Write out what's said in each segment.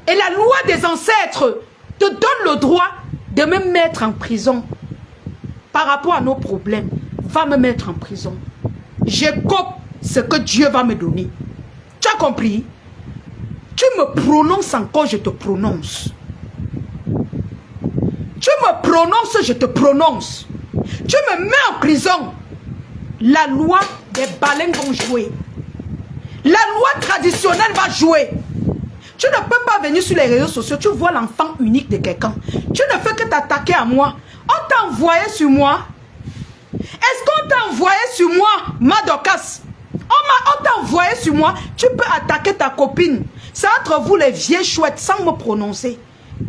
Et la loi des ancêtres te donne le droit de me mettre en prison. Par rapport à nos problèmes, va me mettre en prison. J'écope ce que Dieu va me donner. Tu as compris? Tu me prononces encore, je te prononce. Tu me prononces, je te prononce. Tu me mets en prison. La loi des baleines vont jouer. La loi traditionnelle va jouer. Tu ne peux pas venir sur les réseaux sociaux, tu vois l'enfant unique de quelqu'un. Tu ne fais que t'attaquer à moi. On t'a envoyé sur moi. Est-ce qu'on t'a envoyé sur moi, Madokas? On t'a envoyé sur moi. Tu peux attaquer ta copine. C'est entre vous les vieilles chouettes sans me prononcer.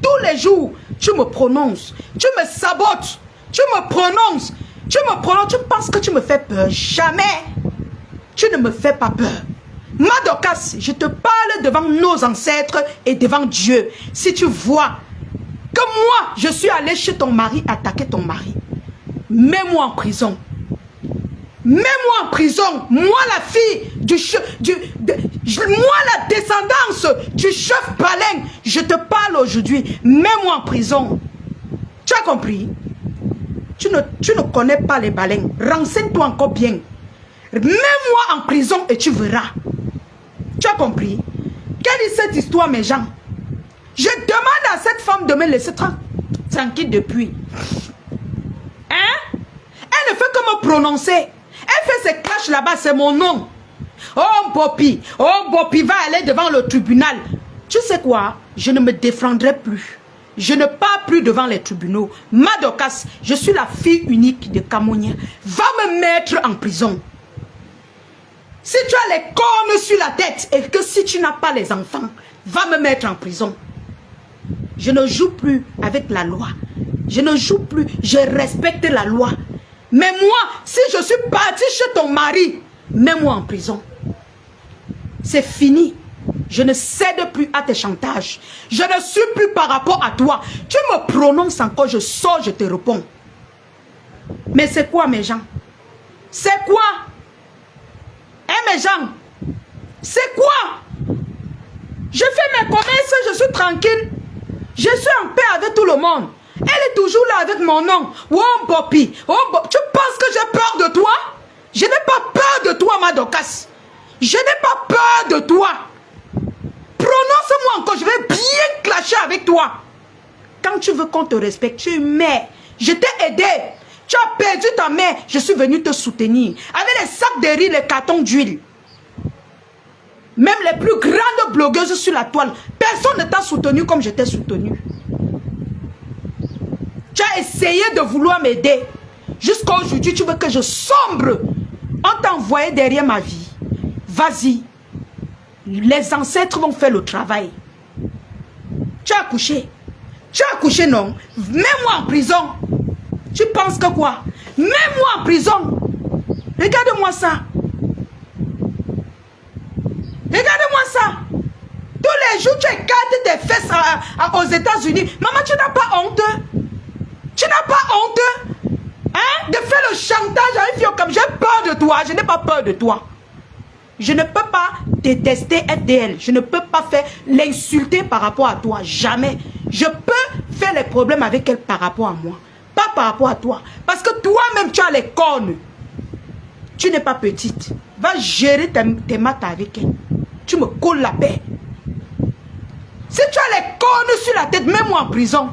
Tous les jours, tu me prononces. Tu me sabotes. Tu me prononces. Tu me prononces. Tu penses que tu me fais peur. Jamais. Tu ne me fais pas peur. Madokas, je te parle devant nos ancêtres et devant Dieu. Si tu vois que moi, je suis allé chez ton mari, attaquer ton mari, mets-moi en prison. Mets-moi en prison. Moi, la fille moi, la descendance du chef baleine. Je te parle aujourd'hui. Mets-moi en prison. Tu as compris? Tu ne connais pas les baleines. Renseigne-toi encore bien. Mets-moi en prison et tu verras. Tu as compris? Quelle est cette histoire, mes gens? Je demande à cette femme de me laisser tranquille depuis. Hein? Elle ne fait que me prononcer. Elle fait ses clashs là-bas, c'est mon nom. Oh Bopi va aller devant le tribunal. Tu sais quoi? Je ne me défendrai plus. Je ne pars plus devant les tribunaux. Madokas, je suis la fille unique de Camonia. Va me mettre en prison. Si tu as les cornes sur la tête et que si tu n'as pas les enfants, va me mettre en prison. Je ne joue plus avec la loi. Je ne joue plus. Je respecte la loi. Mais moi, si je suis parti chez ton mari, mets-moi en prison. C'est fini. Je ne cède plus à tes chantages. Je ne suis plus par rapport à toi. Tu me prononces encore, je sors, je te réponds. Mais c'est quoi, mes gens? C'est quoi? Mes gens, c'est quoi? Je fais mes commerces, je suis tranquille. Je suis en paix avec tout le monde. Elle est toujours là avec mon nom. Oh Bopi, tu penses que j'ai peur de toi? Je n'ai pas peur de toi, Madokas. Je n'ai pas peur de toi. Prononce-moi encore, je vais bien clasher avec toi. Quand tu veux qu'on te respecte, tu es mère. Je t'ai aidé. Tu as perdu ta mère, je suis venu te soutenir. Avec les sacs de riz, les cartons d'huile. Même les plus grandes blogueuses sur la toile, personne ne t'a soutenu comme je t'ai soutenu. Tu as essayé de vouloir m'aider. Jusqu'à aujourd'hui, tu veux que je sombre. On t'a envoyé derrière ma vie. Vas-y. Les ancêtres vont faire le travail. Tu as accouché. Tu as accouché, non? Mets-moi en prison. Tu penses que quoi? Mets-moi en prison. Regarde-moi ça. Regarde-moi ça. Tous les jours, tu écartes tes fesses aux États-Unis. Maman, tu n'as pas honte? Tu n'as pas honte? Hein? De faire le chantage à une fille comme j'ai peur de toi. Je n'ai pas peur de toi. Je ne peux pas détester FDL. Je ne peux pas faire l'insulter par rapport à toi. Jamais. Je peux faire les problèmes avec elle par rapport à moi. Pas par rapport à toi. Parce que toi-même, tu as les cornes. Tu n'es pas petite. Va gérer tes maths avec elle. Tu me colles la paix. Si tu as les cornes sur la tête, mets-moi en prison.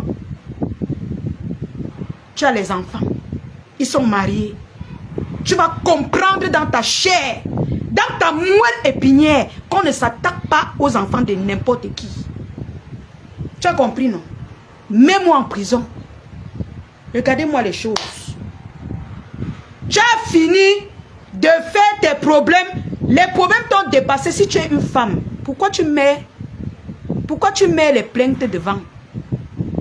Tu as les enfants. Ils sont mariés. Tu vas comprendre dans ta chair, dans ta moelle épinière, qu'on ne s'attaque pas aux enfants de n'importe qui. Tu as compris, non? Mets-moi en prison. Regardez-moi les choses. Tu as fini de faire tes problèmes. Les problèmes t'ont dépassé. Si tu es une femme, pourquoi tu mets les plaintes devant?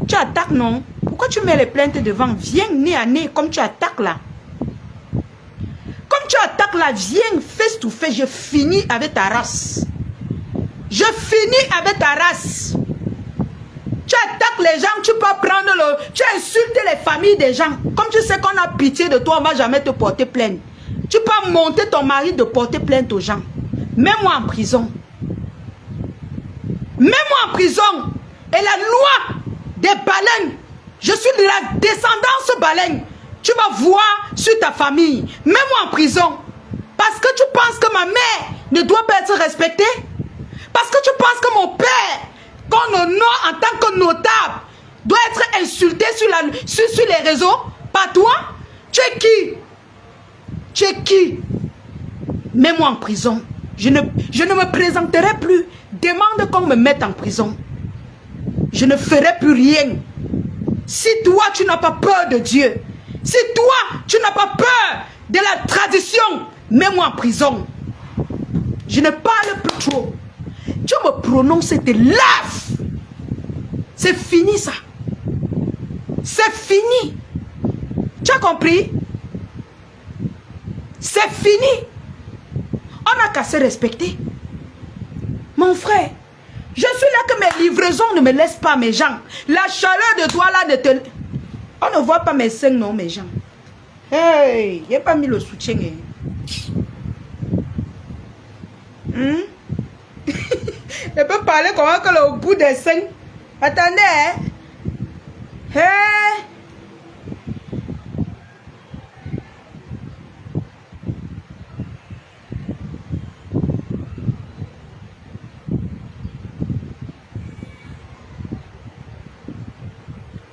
Tu attaques, non? Pourquoi tu mets les plaintes devant? Viens nez à nez comme tu attaques là. Comme tu attaques là, viens face to face. Je finis avec ta race. Je finis avec ta race. Tu attaques les gens, tu peux prendre tu insultes les familles des gens. Comme tu sais qu'on a pitié de toi, on ne va jamais te porter plainte. Tu peux monter ton mari de porter plainte aux gens. Mets-moi en prison. Mets-moi en prison. Et la loi des baleines, je suis de la descendance baleine. Tu vas voir sur ta famille. Mets-moi en prison. Parce que tu penses que ma mère ne doit pas être respectée. Parce que tu penses que mon père, qu'on honore en tant que notable, doit être insulté sur les réseaux. Pas toi. Tu es qui? Tu es qui? Mets-moi en prison. Je ne me présenterai plus. Demande qu'on me mette en prison. Je ne ferai plus rien. Si toi, tu n'as pas peur de Dieu, si toi, tu n'as pas peur de la tradition, mets-moi en prison. Je ne parle plus trop. Tu me prononces tes laves. C'est fini ça. C'est fini. Tu as compris? C'est fini. On n'a qu'à se respecter. Mon frère, je suis là que mes livraisons ne me laissent pas, mes gens. La chaleur de toi là ne te... On ne voit pas mes seins, non, mes gens. Hey, il n'a pas mis le soutien. Je peux parler comment que le bout des seins. Attendez, hein. Hey.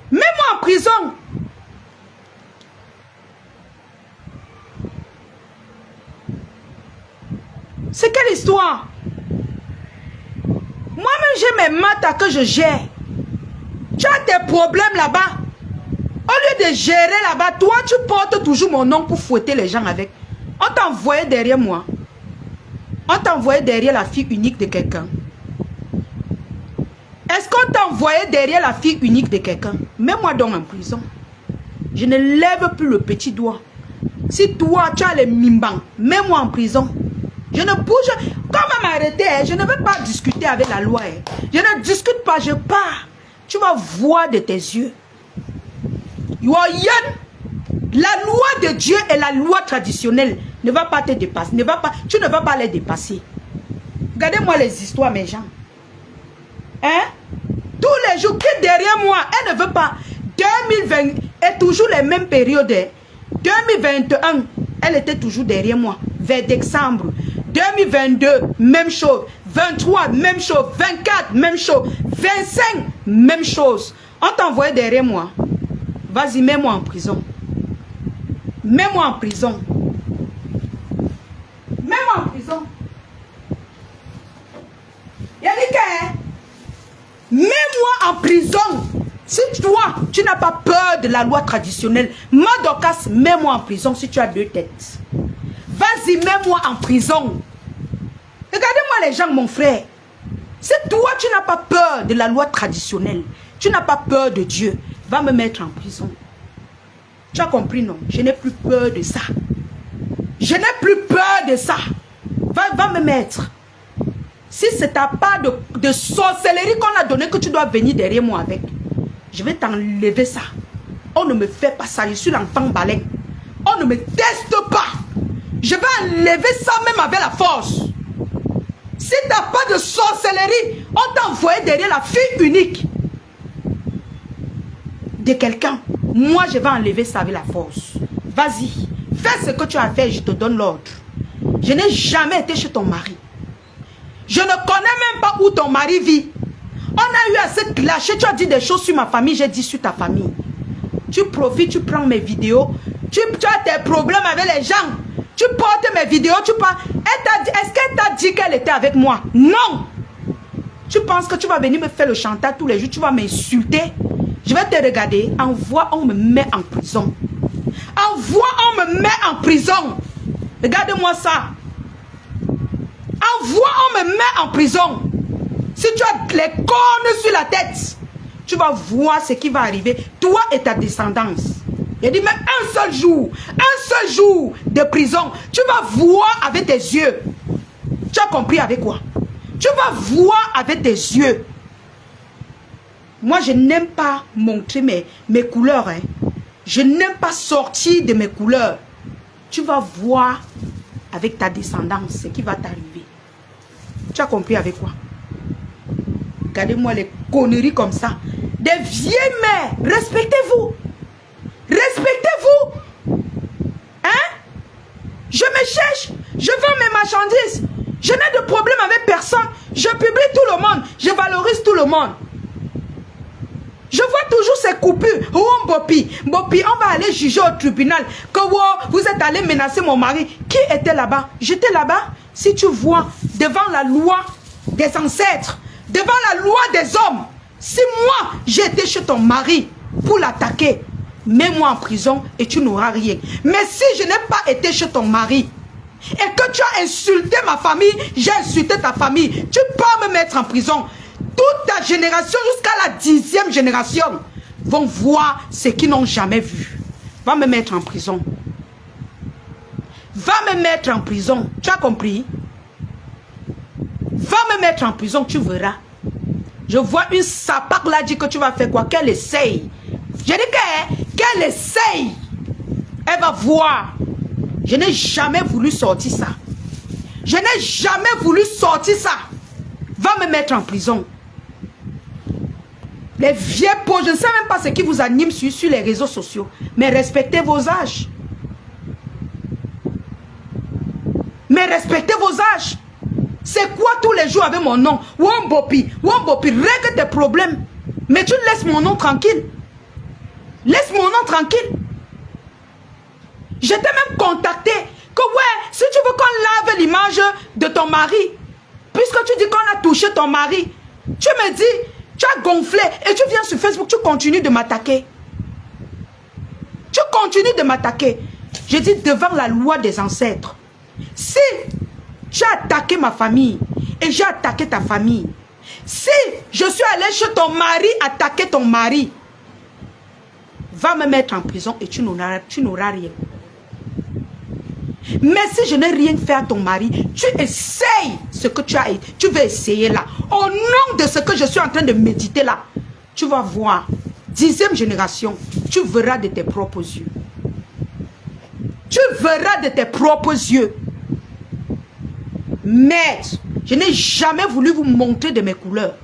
Mets-moi en prison. C'est quelle histoire? Moi-même, j'ai mes maths que je gère. Tu as tes problèmes là-bas. Au lieu de gérer là-bas, toi, tu portes toujours mon nom pour fouetter les gens avec. On t'a envoyé derrière moi. On t'a envoyé derrière la fille unique de quelqu'un. Est-ce qu'on t'a envoyé derrière la fille unique de quelqu'un? Mets-moi donc en prison. Je ne lève plus le petit doigt. Si toi, tu as les mimbans, mets-moi en prison. Je ne bouge. Comment m'arrêter? Je ne veux pas discuter avec la loi. Je ne discute pas, je pars. Tu vas voir de tes yeux. La loi de Dieu et la loi traditionnelle ne va pas te dépasser. Tu ne vas pas les dépasser. Regardez-moi les histoires, mes gens. Hein? Tous les jours, qui est derrière moi, elle ne veut pas. 2020 est toujours les mêmes périodes. 2021, elle était toujours derrière moi. Vers décembre. 2022, même chose. 23, même chose. 24, même chose. 25, même chose. On t'envoie derrière moi. Vas-y, mets-moi en prison. Mets-moi en prison. Mets-moi en prison. Yannick, mets-moi en prison. Si toi, tu n'as pas peur de la loi traditionnelle, Madokas, mets-moi en prison si tu as deux têtes. Vas-y, mets-moi en prison. Regardez-moi les gens, mon frère. Si toi, tu n'as pas peur de la loi traditionnelle, tu n'as pas peur de Dieu, va me mettre en prison. Tu as compris, non? Je n'ai plus peur de ça. Je n'ai plus peur de ça. Va me mettre. Si c'est ta part de sorcellerie qu'on a donné que tu dois venir derrière moi avec, je vais t'enlever ça. On ne me fait pas ça. Je suis l'enfant baleine. On ne me teste pas. Je vais enlever ça même avec la force. Si tu n'as pas de sorcellerie, on t'a envoyé derrière la fille unique de quelqu'un. Moi, je vais enlever ça avec la force. Vas-y. Fais ce que tu as fait, je te donne l'ordre. Je n'ai jamais été chez ton mari. Je ne connais même pas où ton mari vit. On a eu assez clasher. Tu as dit des choses sur ma famille, j'ai dit sur ta famille. Tu profites, tu prends mes vidéos. Tu as des problèmes avec les gens. Tu portes mes vidéos, tu parles. Est-ce qu'elle t'a dit qu'elle était avec moi? Non. Tu penses que tu vas venir me faire le chantage tous les jours, tu vas m'insulter. Je vais te regarder. Envoie, on me met en prison. Envoie, on me met en prison. Regarde-moi ça. Envoie, on me met en prison. Si tu as les cornes sur la tête, tu vas voir ce qui va arriver. Toi et ta descendance. Il dit, mais un seul jour de prison, tu vas voir avec tes yeux. Tu as compris avec quoi? Tu vas voir avec tes yeux. Moi, je n'aime pas montrer mes couleurs. Hein. Je n'aime pas sortir de mes couleurs. Tu vas voir avec ta descendance ce qui va t'arriver. Tu as compris avec quoi? Regardez-moi les conneries comme ça. Des vieilles mères, respectez-vous. Respectez-vous. Hein? Je me cherche, je vends mes marchandises. Je n'ai de problème avec personne. Je publie tout le monde. Je valorise tout le monde. Je vois toujours ces coupures. Oh, Bopi, on va aller juger au tribunal. Que vous êtes allé menacer mon mari. Qui était là-bas? J'étais là-bas. Si tu vois, devant la loi des ancêtres, devant la loi des hommes, si moi, j'étais chez ton mari pour l'attaquer, mets-moi en prison et tu n'auras rien. Mais si je n'ai pas été chez ton mari et que tu as insulté ma famille, j'ai insulté ta famille, tu peux me mettre en prison. Toute ta génération jusqu'à la 10e génération vont voir ce qu'ils n'ont jamais vu. Va me mettre en prison. Va me mettre en prison. Tu as compris? Va me mettre en prison, tu verras. Je vois une sapac là dit que tu vas faire quoi? Qu'elle essaye. Je dis qu'elle essaye. Elle va voir. Je n'ai jamais voulu sortir ça. Je n'ai jamais voulu sortir ça. Va me mettre en prison. Les vieux pots, je ne sais même pas ce qui vous anime sur les réseaux sociaux. Mais respectez vos âges. Mais respectez vos âges. C'est quoi tous les jours avec mon nom? Wambopi, règle tes problèmes. Mais tu laisses mon nom tranquille. Laisse mon nom tranquille. Je t'ai même contacté. Que ouais, si tu veux qu'on lave l'image de ton mari, puisque tu dis qu'on a touché ton mari, tu me dis, tu as gonflé et tu viens sur Facebook, tu continues de m'attaquer. Tu continues de m'attaquer. Je dis devant la loi des ancêtres. Si tu as attaqué ma famille et j'ai attaqué ta famille, si je suis allé chez ton mari attaquer ton mari, va me mettre en prison et tu n'auras rien. Mais si je n'ai rien fait à ton mari, tu essayes ce que tu veux essayer là. Au nom de ce que je suis en train de méditer là, tu vas voir, 10e génération, tu verras de tes propres yeux. Tu verras de tes propres yeux. Maître, je n'ai jamais voulu vous montrer de mes couleurs.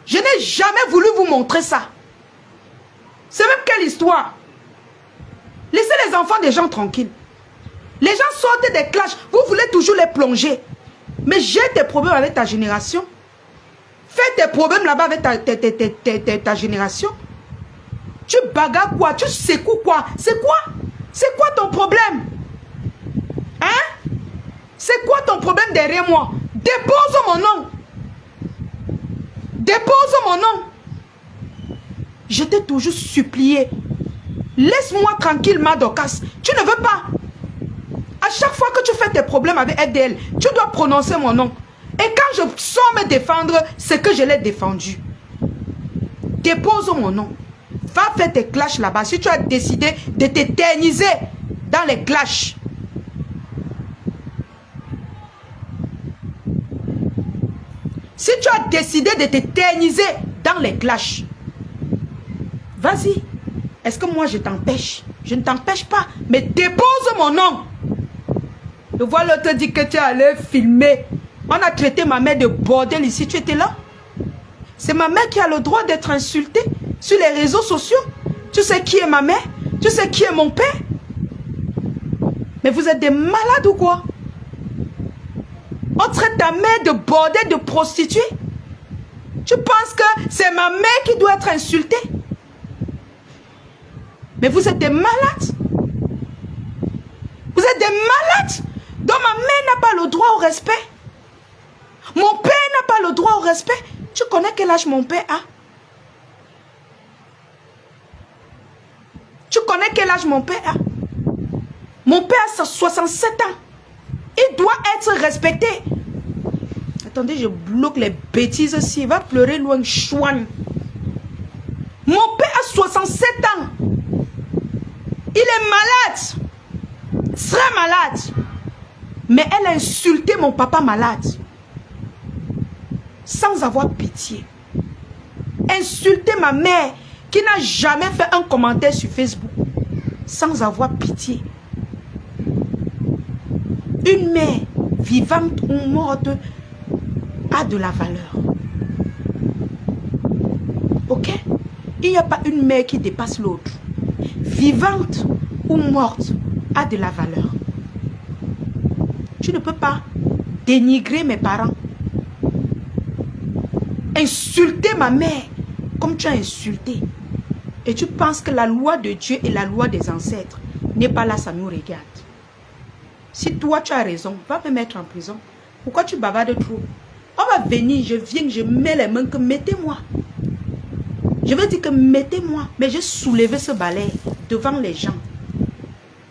Je n'ai jamais voulu vous montrer ça. C'est même quelle histoire? Laissez les enfants des gens tranquilles. Les gens sortent des clashs, vous voulez toujours les plonger. Mais j'ai des problèmes avec ta génération. Fais tes problèmes là-bas avec ta génération. Tu bagarres quoi? Tu secoues quoi? C'est quoi? C'est quoi ton problème? Hein? C'est quoi ton problème derrière moi? Dépose mon nom. Dépose mon nom. Je t'ai toujours supplié. Laisse-moi tranquille, Madokas. Tu ne veux pas. À chaque fois que tu fais tes problèmes avec FDL, tu dois prononcer mon nom. Et quand je sors me défendre, c'est que je l'ai défendu. Dépose mon nom. Va faire tes clashs là-bas. Si tu as décidé de t'éterniser dans les clashs. Si tu as décidé de t'éterniser dans les clashs, vas-y. Est-ce que moi je t'empêche? Je ne t'empêche pas. Mais dépose mon nom. Je vois l'autre dit que tu es allé filmer. On a traité ma mère de bordel ici. Tu étais là? C'est ma mère qui a le droit d'être insultée sur les réseaux sociaux. Tu sais qui est ma mère? Tu sais qui est mon père? Mais vous êtes des malades ou quoi? On traite ta mère de bordel, de prostituée. Tu penses que c'est ma mère qui doit être insultée? Mais vous êtes des malades. Vous êtes des malades. Donc ma mère n'a pas le droit au respect. Mon père n'a pas le droit au respect. Tu connais quel âge mon père a? Tu connais quel âge mon père a? Mon père a 67 ans. Il doit être respecté. Attendez, je bloque les bêtises ici. Il va pleurer loin, chouane. Mon père a 67 ans. Il est malade. Très malade. Mais elle a insulté mon papa malade. Sans avoir pitié. Insulté ma mère qui n'a jamais fait un commentaire sur Facebook. Sans avoir pitié. Une mère vivante ou morte a de la valeur. Il n'y a pas une mère qui dépasse l'autre. Vivante ou morte a de la valeur. Tu ne peux pas dénigrer mes parents. Insulter ma mère comme tu as insulté. Et tu penses que la loi de Dieu et la loi des ancêtres n'est pas là, ça nous regarde. Si toi tu as raison, va me mettre en prison. Pourquoi tu bavardes trop? On va venir, je viens, je mets les mains que mettez-moi. Je veux dire que mettez-moi. Mais j'ai soulevé ce balai devant les gens.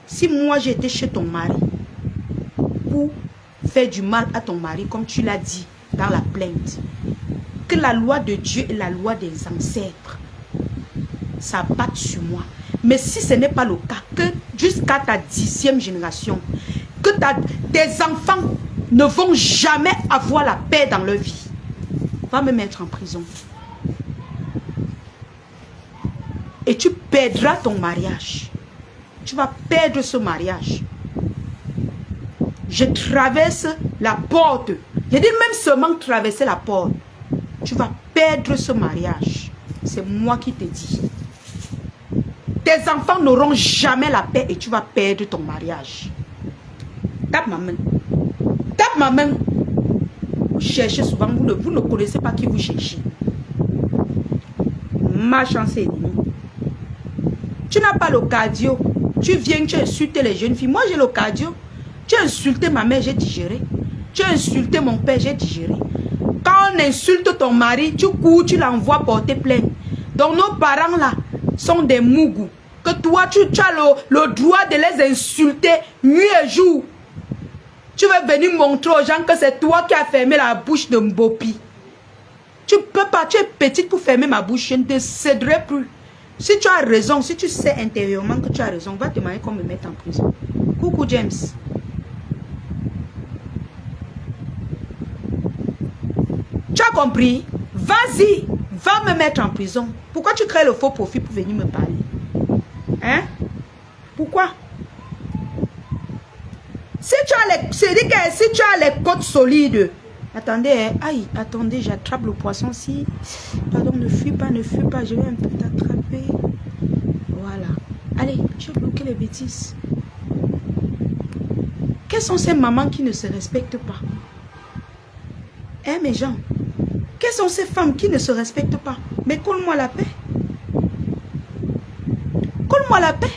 Si moi j'étais chez ton mari pour faire du mal à ton mari, comme tu l'as dit dans la plainte, que la loi de Dieu et la loi des ancêtres s'abattent sur moi. Mais si ce n'est pas le cas, que jusqu'à ta 10e génération, que tes enfants ne vont jamais avoir la paix dans leur vie, va me mettre en prison. Et tu perdras ton mariage. Tu vas perdre ce mariage. Je traverse la porte. Je dis même seulement traverser la porte. Tu vas perdre ce mariage. C'est moi qui te dis. Tes enfants n'auront jamais la paix et tu vas perdre ton mariage. Tape ma main. Tape ma main. Vous cherchez souvent, vous ne connaissez pas qui vous cherchez. Ma chance est ennemie. Tu n'as pas le cardio. Tu viens, tu insultes les jeunes filles. Moi, j'ai le cardio. Tu as insulté ma mère, j'ai digéré. Tu as insulté mon père, j'ai digéré. Quand on insulte ton mari, tu cours, tu l'envoies porter plainte. Donc nos parents là sont des mougous. Que toi, tu as le droit de les insulter nuit et jour. Tu veux venir montrer aux gens que c'est toi qui as fermé la bouche de Mbopi. Tu peux pas, tu es petite pour fermer ma bouche, je ne te céderai plus. Si tu as raison, si tu sais intérieurement que tu as raison, va te demander qu'on me mette en prison. Coucou James. Tu as compris? Vas-y, va me mettre en prison. Pourquoi tu crées le faux profil pour venir me parler? Hein? Pourquoi? Si tu as les côtes solides. Attendez, aïe, attendez, j'attrape le poisson si. Pardon, ne fuis pas, je vais un peu t'attraper. Voilà. Allez, tu as bloqué les bêtises. Quelles sont ces mamans qui ne se respectent pas? Hein, mes gens? Quelles sont ces femmes qui ne se respectent pas? Mais colle-moi la paix. Colle-moi la paix.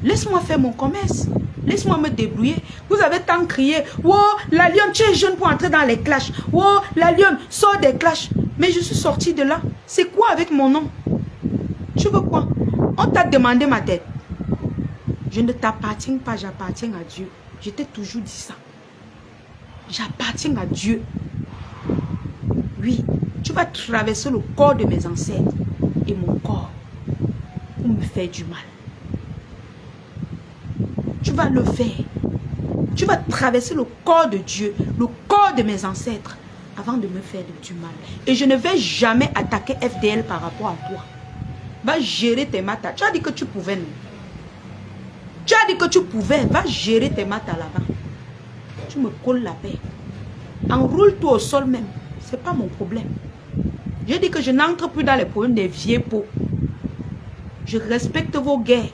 Laisse-moi faire mon commerce. Laisse-moi me débrouiller. Vous avez tant crié. Oh, la lionne, tu es jeune pour entrer dans les clashs. Oh, la lionne, sors des clashs. Mais je suis sortie de là. C'est quoi avec mon nom? Tu veux quoi? On t'a demandé ma tête. Je ne t'appartiens pas, j'appartiens à Dieu. Je t'ai toujours dit ça. J'appartiens à Dieu. Oui, tu vas traverser le corps de mes ancêtres et mon corps pour me faire du mal. Tu vas le faire. Tu vas traverser le corps de Dieu, le corps de mes ancêtres, avant de me faire du mal. Et je ne vais jamais attaquer FDL par rapport à toi. Va gérer tes matas. Tu as dit que tu pouvais, non? Tu as dit que tu pouvais. Va gérer tes matas là-bas. Tu me colles la paix. Enroule-toi au sol même. Ce n'est pas mon problème. J'ai dit que je n'entre plus dans les problèmes des vieux pots. Je respecte vos guerres.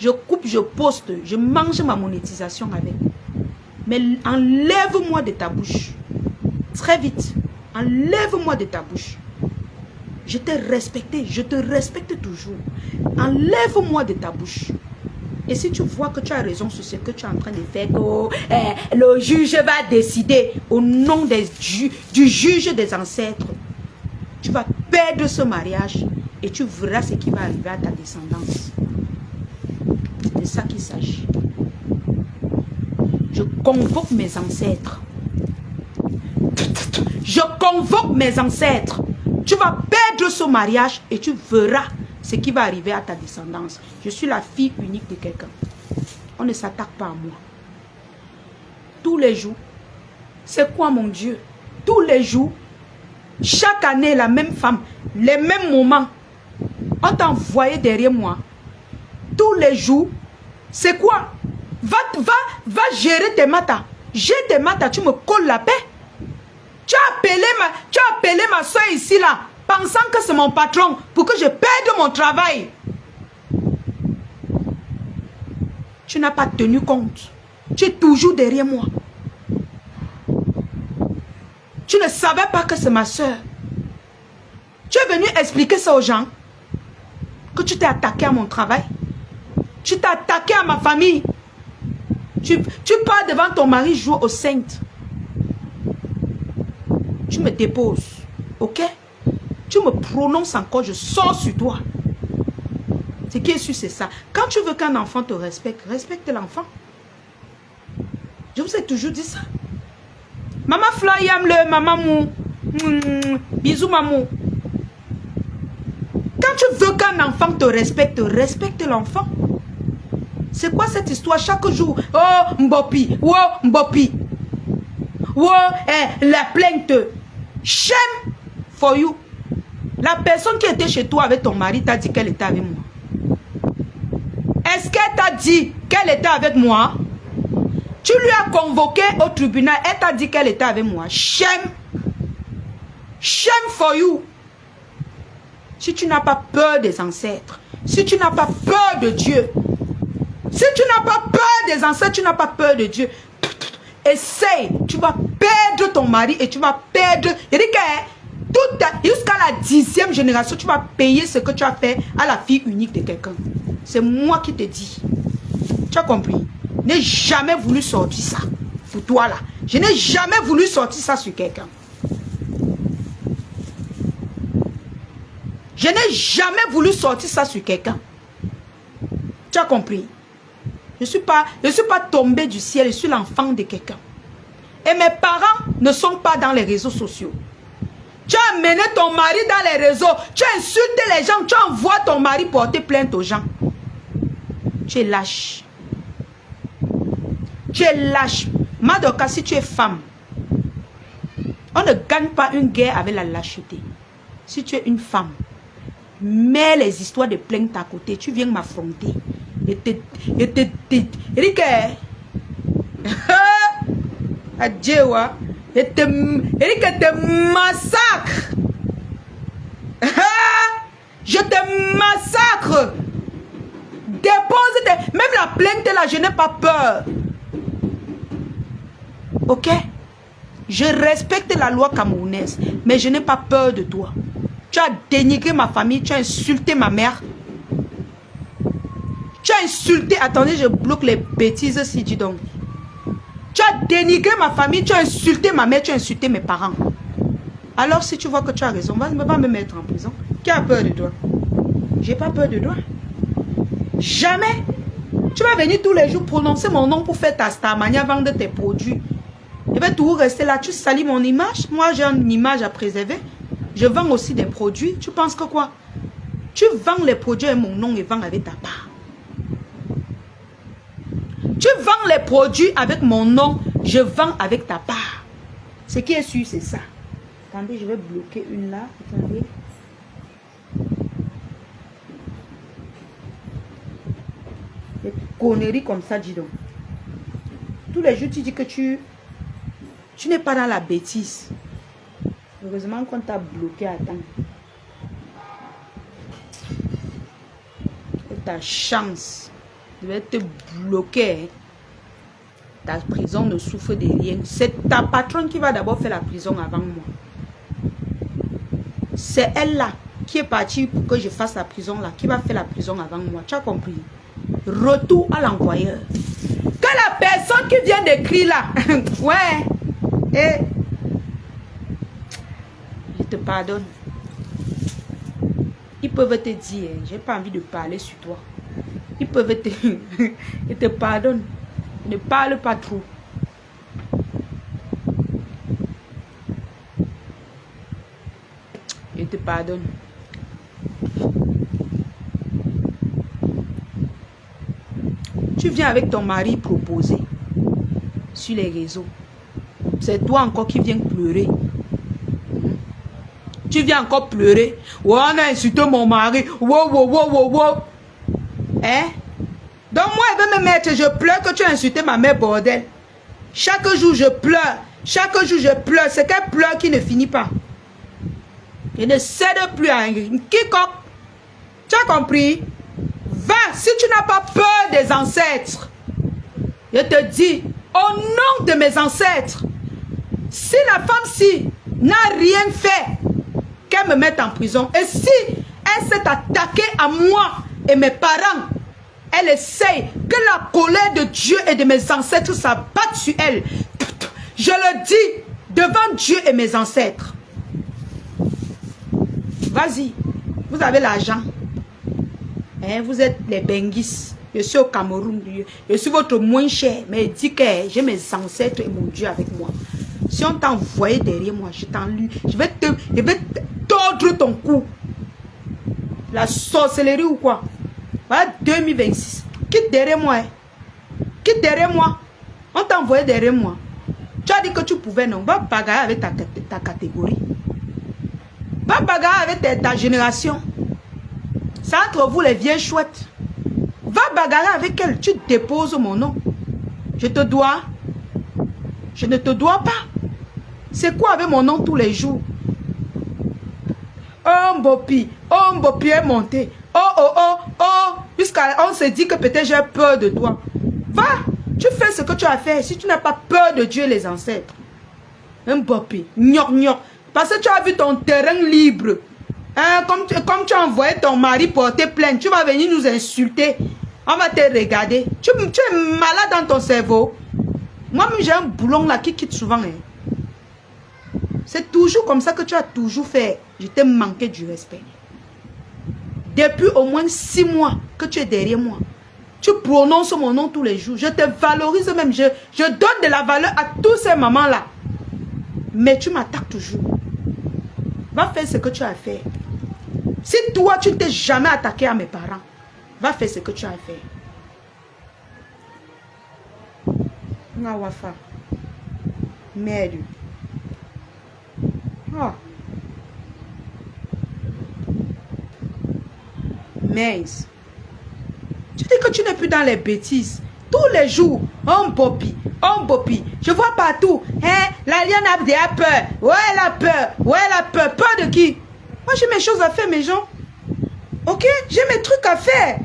Je coupe, je poste, je mange ma monétisation avec. Mais enlève-moi de ta bouche. Très vite. Enlève-moi de ta bouche. Je t'ai respecté, je te respecte toujours. Enlève-moi de ta bouche. Et si tu vois que tu as raison sur ce que tu es en train de faire, que le juge va décider au nom du juge des ancêtres, tu vas perdre ce mariage et tu verras ce qui va arriver à ta descendance. C'est de ça qu'il s'agit. Je convoque mes ancêtres. Je convoque mes ancêtres. Tu vas perdre ce mariage et tu verras ce qui va arriver à ta descendance. Je suis la fille unique de quelqu'un. On ne s'attaque pas à moi. Tous les jours. C'est quoi mon Dieu? Tous les jours. Chaque année, la même femme. Les mêmes moments. On t'a envoyé derrière moi. Tous les jours. C'est quoi? Va gérer tes matas. J'ai tes matas, tu me colles la paix. Tu as appelé ma soeur ici là. pensant que c'est mon patron pour que je perde mon travail. Tu n'as pas tenu compte. Tu es toujours derrière moi. Tu ne savais pas que c'est ma soeur. Tu es venu expliquer ça aux gens. Que tu t'es attaqué à mon travail. Tu t'es attaqué à ma famille. Tu pars devant ton mari jouer aux saintes. Tu me déposes. Ok? Tu me prononces encore, je sors sur toi. Ce qui est sûr, c'est ça. Quand tu veux qu'un enfant te respecte, respecte l'enfant. Je vous ai toujours dit ça. Maman Flyam le, maman mou. Bisous maman. Quand tu veux qu'un enfant te respecte, respecte l'enfant. C'est quoi cette histoire chaque jour? Oh, Mbopi. Oh, Mbopi. Oh, la plainte. Shame for you. La personne qui était chez toi avec ton mari t'a dit qu'elle était avec moi. Est-ce qu'elle t'a dit qu'elle était avec moi? Tu lui as convoqué au tribunal. Elle t'a dit qu'elle était avec moi. Shame. Shame for you. Si tu n'as pas peur des ancêtres, si tu n'as pas peur de Dieu, si tu n'as pas peur des ancêtres, tu n'as pas peur de Dieu, essaye. Tu vas perdre ton mari et tu vas perdre. Il dit que jusqu'à la 10e génération, tu vas payer ce que tu as fait à la fille unique de quelqu'un. C'est moi qui te dis. Tu as compris? Je n'ai jamais voulu sortir ça. Pour toi là. Je n'ai jamais voulu sortir ça sur quelqu'un. Je n'ai jamais voulu sortir ça sur quelqu'un. Tu as compris? Je ne suis pas tombé du ciel. Je suis l'enfant de quelqu'un. Et mes parents ne sont pas dans les réseaux sociaux. Tu as amené ton mari dans les réseaux. Tu as insulté les gens. Tu envoies ton mari porter plainte aux gens. Tu es lâche. Tu es lâche. Madoka, si tu es femme, on ne gagne pas une guerre avec la lâcheté. Si tu es une femme, mets les histoires de plainte à côté. Tu viens m'affronter. Eric, adieu, Eric te massacre. Je te massacre. Dépose tes... Même la plainte là, je n'ai pas peur. Ok? Je respecte la loi camerounaise, mais je n'ai pas peur de toi. Tu as dénigré ma famille, tu as insulté ma mère. Tu as insulté... Attendez, je bloque les bêtises si dis donc. Tu as dénigré ma famille, tu as insulté ma mère, tu as insulté mes parents. Alors si tu vois que tu as raison, va me mettre en prison. Qui a peur de toi? J'ai pas peur de toi. Jamais. Tu vas venir tous les jours prononcer mon nom pour faire ta starmania, vendre tes produits. Je vais toujours rester là. Tu salis mon image. Moi, j'ai une image à préserver. Je vends aussi des produits. Tu penses que quoi? Tu vends les produits avec mon nom et vends avec ta part. Tu vends les produits avec mon nom, je vends avec ta part. Ce qui est sûr, c'est ça. Attendez, je vais bloquer une là. Attendez. Des conneries comme ça, dis donc. Tous les jours, tu dis que tu n'es pas dans la bêtise. Heureusement qu'on t'a bloqué à temps. C'est ta chance. Je vais te bloquer. Ta prison ne souffre de rien. C'est ta patronne qui va d'abord faire la prison avant moi. C'est elle là qui est partie pour que je fasse la prison là, qui va faire la prison avant moi. Tu as compris? Retour à l'envoyeur. Que la personne qui vient d'écrire là, ouais, et je te pardonne. Ils peuvent te dire, j'ai pas envie de parler sur toi. Ils peuvent te... Ils te pardonnent. Ne parle pas trop. Je te pardonne. Tu viens avec ton mari proposer sur les réseaux. C'est toi encore qui viens pleurer. Tu viens encore pleurer. Oh, on a insulté mon mari. Wow, wow, wow, wow, wow. Hein? Donc moi, elle veut me mettre, je pleure que tu as insulté ma mère, bordel. Chaque jour, je pleure. Chaque jour, je pleure. C'est qu'elle pleure qui ne finit pas. Je ne cède plus à un quiconque. Tu as compris? Va, si tu n'as pas peur des ancêtres, je te dis, au nom de mes ancêtres, si la femme-ci n'a rien fait, qu'elle me mette en prison. Et si elle s'est attaquée à moi et mes parents, elle essaye que la colère de Dieu et de mes ancêtres s'abatte sur elle. Je le dis devant Dieu et mes ancêtres. Vas-y, vous avez l'argent. Hein, vous êtes les Benguis. Je suis au Cameroun. Je suis votre moins cher. Mais dis que j'ai mes ancêtres et mon Dieu avec moi. Si on t'a envoyé derrière moi, je vais tordre ton cou. La sorcellerie ou quoi? Voilà 2026. Quitte derrière moi. Hein. Quitte derrière moi. On t'a envoyé derrière moi. Tu as dit que tu pouvais, non? Va bagarrer avec ta catégorie. Va bagarrer avec ta génération. C'est entre vous les vieilles chouettes. Va bagarrer avec elle. Tu déposes mon nom. Je te dois. Je ne te dois pas. C'est quoi avec mon nom tous les jours? Oh Mbopi est monté. Oh. Jusqu'à on se dit que peut-être j'ai peur de toi. Va, tu fais ce que tu as fait. Si tu n'as pas peur de Dieu et les ancêtres. Mbopi, gnoc. Parce que tu as vu ton terrain libre. Hein, comme tu as envoyé ton mari porter plainte, tu vas venir nous insulter. On va te regarder. Tu es malade dans ton cerveau. Moi-même, j'ai un boulon là qui quitte souvent. Hein. C'est toujours comme ça que tu as toujours fait. Je t'ai manqué du respect. Depuis au moins 6 mois que tu es derrière moi. Tu prononces mon nom tous les jours. Je te valorise même. Je donne de la valeur à tous ces mamans-là. Mais tu m'attaques toujours. Va faire ce que tu as fait. Si toi, tu ne t'es jamais attaqué à mes parents, va faire ce que tu as fait. Nawafa. Merde. Oh. Mince. Tu dis que tu n'es plus dans les bêtises. Tous les jours, on Bopi. Je vois partout. Hein, la Liane a peur. Ouais, elle a peur. Peur de qui? Moi, j'ai mes choses à faire, mes gens. Ok? J'ai mes trucs à faire.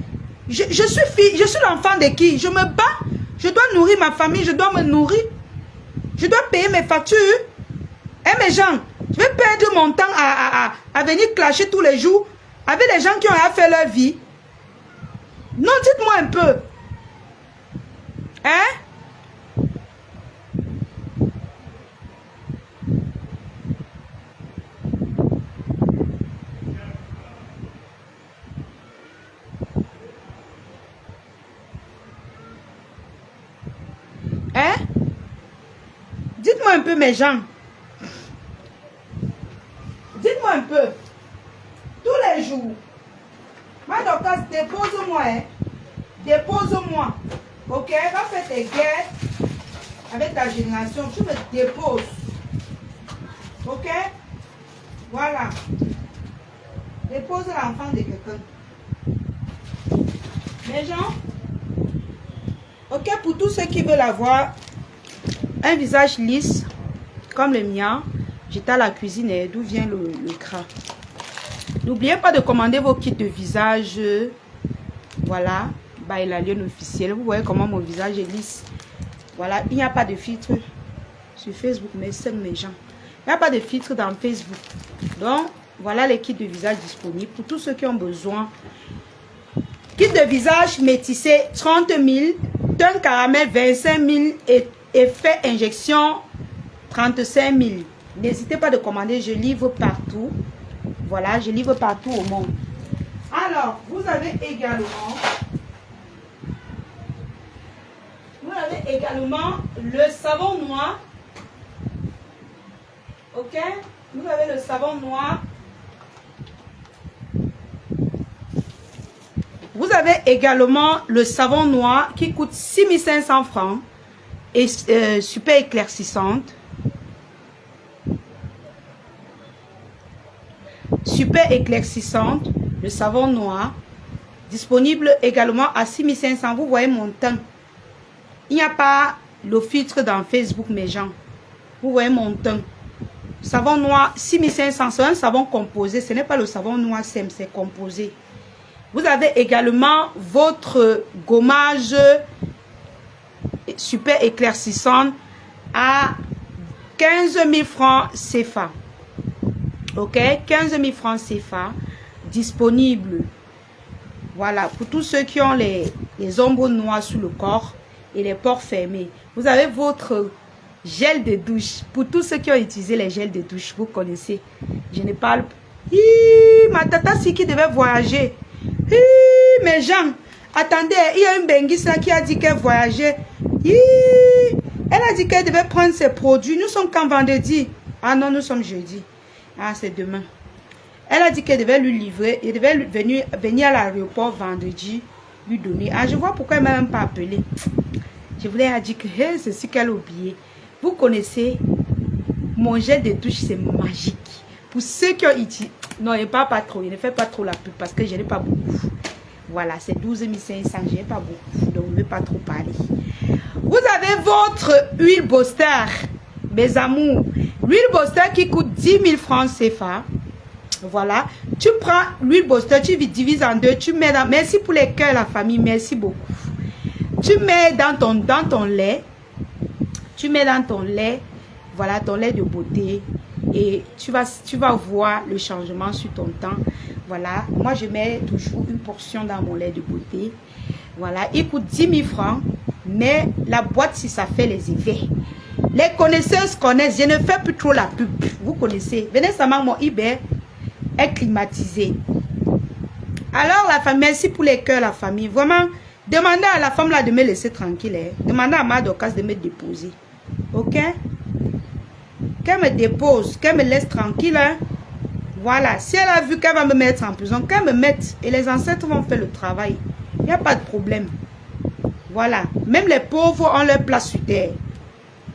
Je suis l'enfant de qui? Je me bats. Je dois nourrir ma famille. Je dois me nourrir. Je dois payer mes factures. Eh, mes gens, je vais perdre mon temps à venir clasher tous les jours avec les gens qui ont à faire leur vie. Non, dites-moi un peu. Hein? Hein? Dites-moi un peu, mes gens. Dites-moi un peu. Tous les jours. Madokas, dépose-moi. Hein? Dépose-moi. Ok? Va faire tes guerres avec ta génération. Tu me déposes. Ok? Voilà. Dépose l'enfant de quelqu'un. Les gens. Ok, pour tous ceux qui veulent avoir un visage lisse, comme le mien, j'étais à la cuisine et d'où vient le gras. N'oubliez pas de commander vos kits de visage. Voilà, by la Lionne officielle. Vous voyez comment mon visage est lisse. Voilà, il n'y a pas de filtre sur Facebook, mais c'est mes gens. Il n'y a pas de filtre dans Facebook. Donc, voilà les kits de visage disponibles pour tous ceux qui ont besoin. Kit de visage métissé 30 000, teint caramel 25 000 et effet injection 35 000. N'hésitez pas de commander, je livre partout. Voilà, je livre partout au monde. Alors, vous avez également le savon noir. Ok? Vous avez le savon noir. Vous avez également le savon noir qui coûte 6 500 francs et super éclaircissante. Super éclaircissante, le savon noir. Disponible également à 6 500. Vous voyez mon teint. Il n'y a pas le filtre dans Facebook, mes gens. Vous voyez mon teint. Savon noir 6500, c'est un savon composé. Ce n'est pas le savon noir SEM, c'est composé. Vous avez également votre gommage super éclaircissant à 15 000 francs CFA. Ok, 15 000 francs CFA disponible. Voilà, pour tous ceux qui ont les ombres noires sur le corps et les pores fermés. Vous avez votre gel de douche. Pour tous ceux qui ont utilisé les gels de douche, vous connaissez. Je ne parle pas. Ma tata si qui devait voyager. Mes gens, attendez, il y a une benguissa qui a dit qu'elle voyageait. Elle a dit qu'elle devait prendre ses produits. Nous sommes quand vendredi? Ah non, nous sommes jeudi. Ah, c'est demain. Elle a dit qu'elle devait lui livrer. Elle devait venir à l'aéroport vendredi, lui donner. Ah, je vois pourquoi elle ne m'a même pas appelé. Je voulais dire que c'est ce qu'elle a oublié. Vous connaissez, mon gel de douche, c'est magique. Pour ceux qui ont utilisé. Non, il ne parle pas trop. Il ne fait pas trop la pub parce que je n'ai pas beaucoup. Voilà, c'est 12 500. Je n'ai pas beaucoup. Donc, je ne vais pas trop parler. Vous avez votre huile Boster, mes amours. L'huile Boster qui coûte 10 000 francs CFA. Voilà. Tu prends l'huile Boster, tu divises en deux. Tu mets dans. Merci pour les cœurs, la famille. Merci beaucoup. Tu mets dans ton lait. Tu mets dans ton lait. Voilà, ton lait de beauté. Et tu vas voir le changement sur ton teint. Voilà. Moi, je mets toujours une portion dans mon lait de beauté. Voilà. Il coûte 10 000 francs. Mais la boîte, si ça fait les effets. Les connaisseuses connaissent. Je ne fais plus trop la pub. Vous connaissez. Venez seulement, mon eBay est climatisé. Alors, la famille, merci pour les cœurs, la famille. Vraiment, demandez à la femme là de me laisser tranquille. Hein. Demandez à ma Dorcas de me déposer. Ok? Qu'elle me dépose, qu'elle me laisse tranquille. Hein. Voilà. Si elle a vu qu'elle va me mettre en prison, qu'elle me mette. Et les ancêtres vont faire le travail. Il n'y a pas de problème. Voilà. Même les pauvres ont leur place sur terre.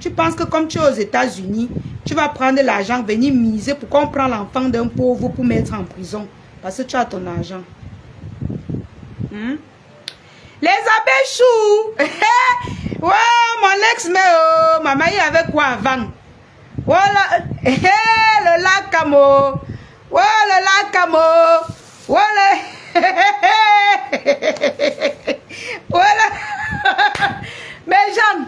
Tu penses que comme tu es aux États-Unis, tu vas prendre l'argent, venir miser pour qu'on prend l'enfant d'un pauvre pour mettre en prison. Parce que tu as ton argent. Les abeilles choux. Ouais, mon ex, mais oh, maman, il y avait quoi avant? Voilà. Le lac Camo. Ouais, le lac Camo. Voilà. Voilà. Mais Jeanne,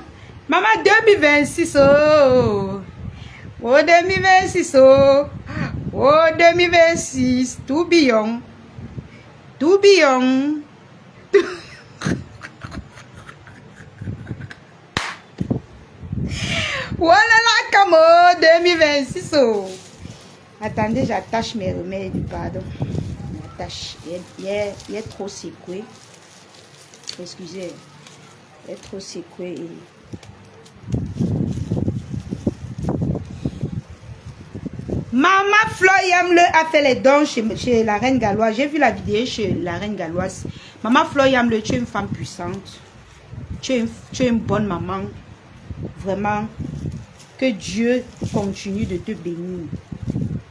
maman 2026 oh. Oh 2026 oh. Oh 2026 tout billon. Tout billon. Voilà la camo 2026 oh. Attendez, j'attache mes remèdes, pardon. J'attache. Il est trop secoué. Excusez. Il est trop secoué. Maman Floyamle a fait les dons chez la reine galloise. J'ai vu la vidéo chez la reine galloise. Maman Floyamle, tu es une femme puissante. Tu es une bonne maman. Vraiment. Que Dieu continue de te bénir.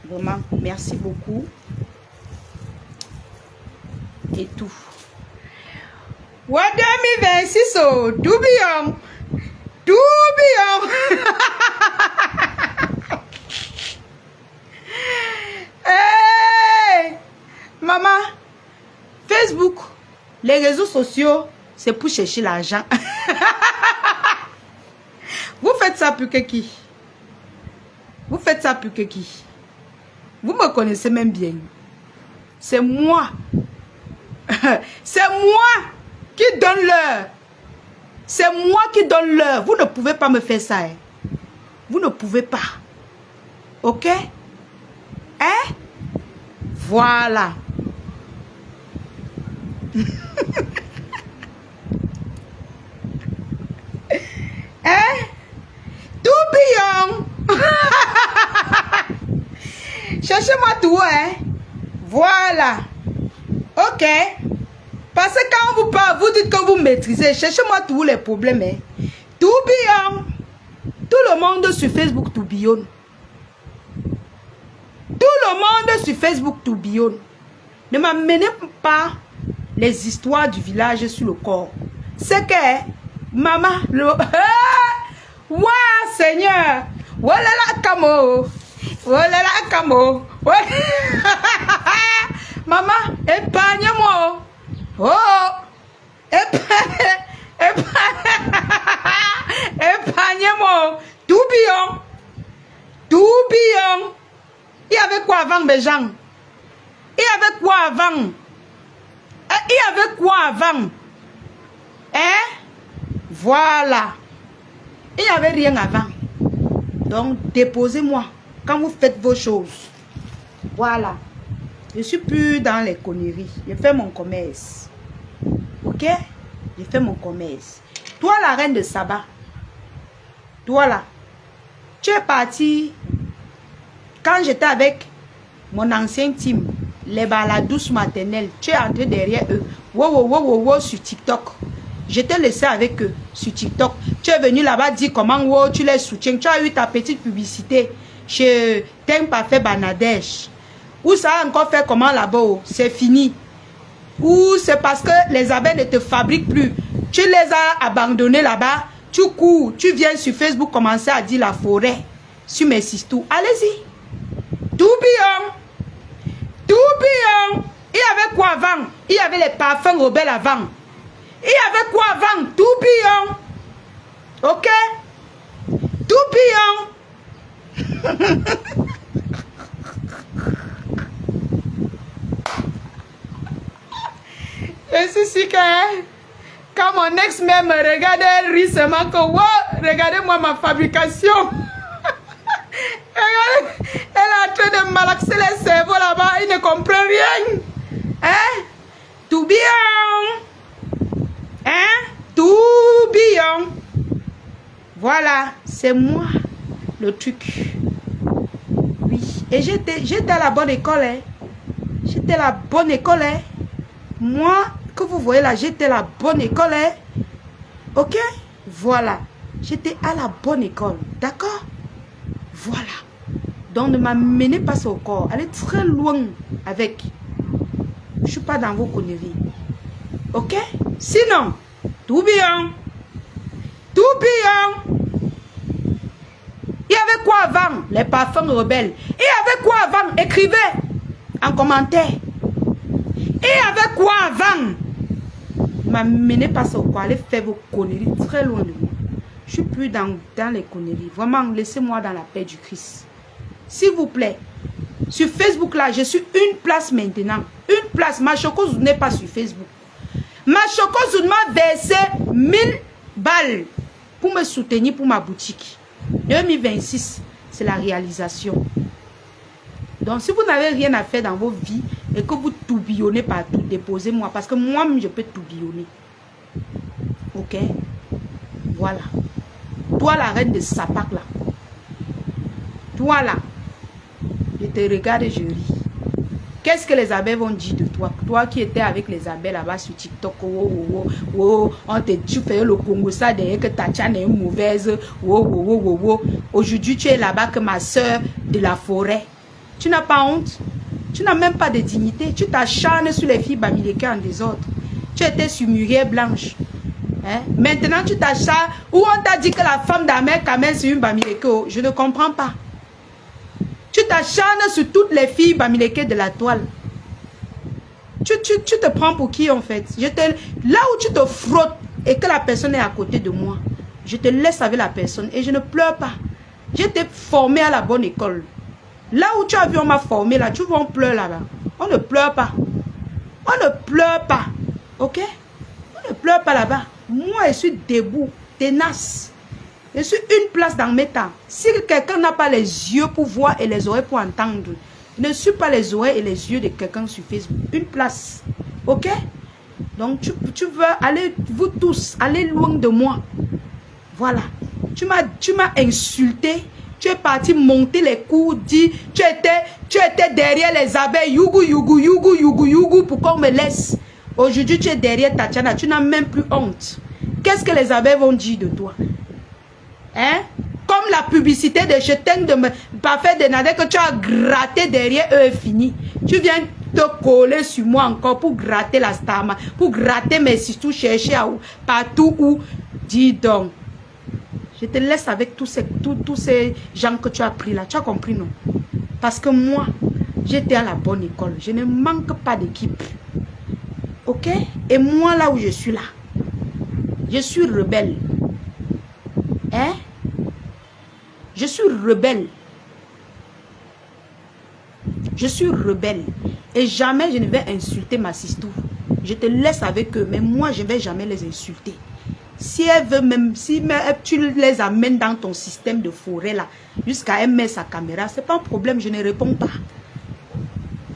Vraiment. Merci beaucoup. Et tout. Ouais, 2026, oh, tout bien. Tout bien. Hey, maman, Facebook, les réseaux sociaux, c'est pour chercher l'argent. Vous faites ça pour que qui? Vous faites ça pour que qui? Vous me connaissez même bien. C'est moi. C'est moi qui donne l'heure. C'est moi qui donne l'heure. Vous ne pouvez pas me faire ça. Hein? Vous ne pouvez pas. Ok? Hein? Voilà. Hein? Tourbillon. Cherchez-moi tout, hein? Voilà. Ok. Parce que quand vous parlez, vous dites que vous maîtrisez. Cherchez-moi tous les problèmes. Hein? Tourbillon. Tout le monde sur Facebook tourbillonne. Tout le monde sur Facebook tourbillonne. Ne m'amenez pas les histoires du village sur le corps. C'est que, maman, le... Waouh, Seigneur. Voilà la camo. Oh là là, Camo. Ouais. Maman, épargne-moi. Oh. Épargne-moi. Tourbillon. Tourbillon. Il y avait quoi avant, mes gens? Il y avait quoi avant? Il y avait quoi avant? Hein? Voilà. Il n'y avait rien avant. Donc, déposez-moi quand vous faites vos choses. Voilà. Je ne suis plus dans les conneries. Je fais mon commerce. Ok? Je fais mon commerce. Toi, la reine de Saba. Toi, là. Tu es parti. Quand j'étais avec mon ancien team, les baladous maternelles, tu es entré derrière eux. Wow, sur TikTok. Je t'ai laissé avec eux sur TikTok. Tu es venu là-bas dire comment tu les soutiens. Tu as eu ta petite publicité chez T'aimes pas fait Banadèche. Ou ça a encore fait comment là-bas? C'est fini. Ou c'est parce que les abeilles ne te fabriquent plus. Tu les as abandonnés là-bas. Tu cours. Tu viens sur Facebook commencer à dire la forêt. Sur mes sistous. Allez-y. Tourbillon. Tourbillon. Il y avait quoi avant? Il y avait les parfums rebelles avant. Il y avait quoi avant? Tourbillon. Ok? Tourbillon. Je suis sûr que quand mon ex même me regardait, elle rit seulement que wow, regardez-moi ma fabrication. Elle est en train de malaxer les cerveaux là-bas, il ne comprend rien. Hein? Tourbillon. Hein? Tourbillon. Voilà, c'est moi le truc. Oui, et j'étais à la bonne école. Hein? J'étais à la bonne école. Hein? Moi, que vous voyez là, j'étais à la bonne école. Hein? Ok? Voilà. J'étais à la bonne école. D'accord? Voilà. Donc ne m'amenez pas au corps. Allez très loin avec. Je ne suis pas dans vos conneries. Ok? Sinon, tourbillon. Tourbillon. Il y avait quoi avant? Les parfums rebelles. Il y avait quoi avant? Écrivez en commentaire. Il y avait quoi avant? Ne m'amenez pas au corps. Allez faire vos conneries très loin de moi. Je ne suis plus dans les conneries. Vraiment, laissez-moi dans la paix du Christ. S'il vous plaît. Sur Facebook, là, je suis une place maintenant. Une place. Ma chocouse n'est pas sur Facebook. Ma chocouse m'a versé 1000 balles pour me soutenir pour ma boutique. 2026, c'est la réalisation. Donc, si vous n'avez rien à faire dans vos vies et que vous tourbillonnez partout, déposez-moi. Parce que moi-même, je peux tourbillonner. Ok? Voilà. Toi, la reine de Sapak, là. Toi, là. Je te regarde et je ris. Qu'est-ce que les abeilles vont dire de toi? Toi qui étais avec les abeilles là-bas sur TikTok. Tu fais le Congo ça derrière que ta tchane est mauvaise. Aujourd'hui, tu es là-bas que ma soeur de la forêt. Tu n'as pas honte? Tu n'as même pas de dignité. Tu t'acharnes sur les filles bamileke en désordre. Tu étais sur Muriel Blanche. Hein? Maintenant, tu t'acharnes. Où on t'a dit que la femme d'Amer Kamel c'est une bamileke? Je ne comprends pas. Tu t'acharnes sur toutes les filles bamileke de la toile. Tu te prends pour qui en fait? Là où tu te frottes et que la personne est à côté de moi, je te laisse avec la personne et je ne pleure pas. J'étais formée à la bonne école. Là où tu as vu on m'a formé là, tu vois on pleure là-bas. On ne pleure pas. On ne pleure pas. Ok? On ne pleure pas là-bas. Moi je suis debout, tenace. Je suis une place dans mes temps. Si quelqu'un n'a pas les yeux pour voir et les oreilles pour entendre, je ne suis pas les oreilles et les yeux de quelqu'un sur Facebook. Une place. Ok? Donc, tu veux aller, vous tous, aller loin de moi. Voilà. Tu m'as insulté. Tu es parti monter les coups, dire, tu étais derrière les abeilles. Yougou, pour qu'on me laisse. Aujourd'hui, tu es derrière Tatiana. Tu n'as même plus honte. Qu'est-ce que les abeilles vont dire de toi? Hein? Comme la publicité de je t'aime de me parfait de nader que tu as gratté derrière eux est fini. Tu viens te coller sur moi encore pour gratter la star, pour gratter mes sistous, chercher à où, partout où. Dis donc. Je te laisse avec tous ces gens que tu as pris là. Tu as compris, non? Parce que moi, j'étais à la bonne école. Je ne manque pas d'équipe. Ok? Et moi, là où je suis là, je suis rebelle. Hein? Je suis rebelle. Je suis rebelle. Et jamais je ne vais insulter ma sister. Je te laisse avec eux. Mais moi, je ne vais jamais les insulter. Si elle veut même, si tu les amènes dans ton système de forêt là, jusqu'à elle met sa caméra, c'est pas un problème, je ne réponds pas.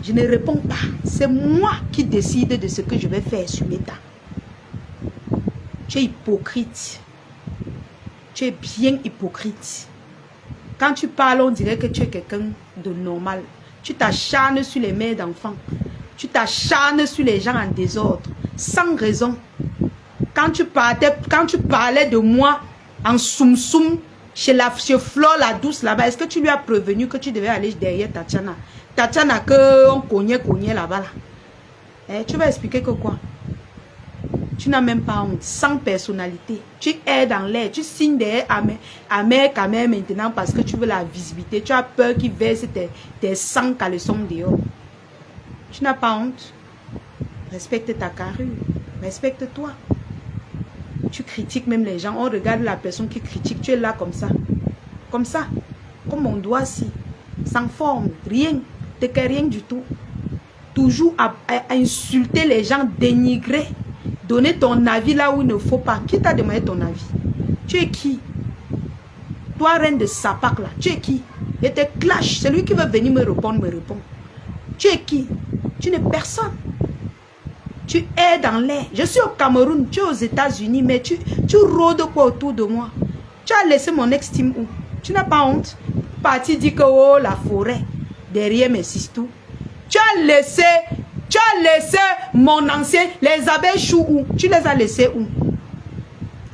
Je ne réponds pas. C'est moi qui décide de ce que je vais faire sur l'État. Tu es hypocrite. Tu es bien hypocrite. Quand tu parles, on dirait que tu es quelqu'un de normal. Tu t'acharnes sur les mères d'enfants. Tu t'acharnes sur les gens en désordre. Sans raison. Quand tu parlais de moi en soum-soum chez Flo la douce là-bas, est-ce que tu lui as prévenu que tu devais aller derrière Tatiana? Tatiana qu'on cognait là-bas. Là. Tu vas expliquer que quoi? Tu n'as même pas honte, sans personnalité. Tu es dans l'air, tu signes derrière Amer maintenant parce que tu veux la visibilité. Tu as peur qu'il verse tes 100 caleçons dehors. Tu n'as pas honte. Respecte ta carrure. Respecte-toi. Tu critiques même les gens. On regarde la personne qui critique. Tu es là comme ça. Comme ça. Comme on doit si. Sans forme. Rien. Rien du tout. Toujours à insulter les gens. Dénigrer. Donner ton avis là où il ne faut pas. Qui t'a demandé ton avis? Tu es qui? Toi, reine de Sapak là. Tu es qui? Et te clash. Celui qui veut venir me répondre, me répond. Tu es qui? Tu n'es personne. Tu es dans l'air. Je suis au Cameroun, tu es aux États-Unis, mais tu rôdes quoi autour de moi? Tu as laissé mon ex-team où? Tu n'as pas honte? Parti dit que oh, la forêt, derrière mes sisters. Tu as laissé mon ancien, les abeilles chou où? Tu les as laissés où?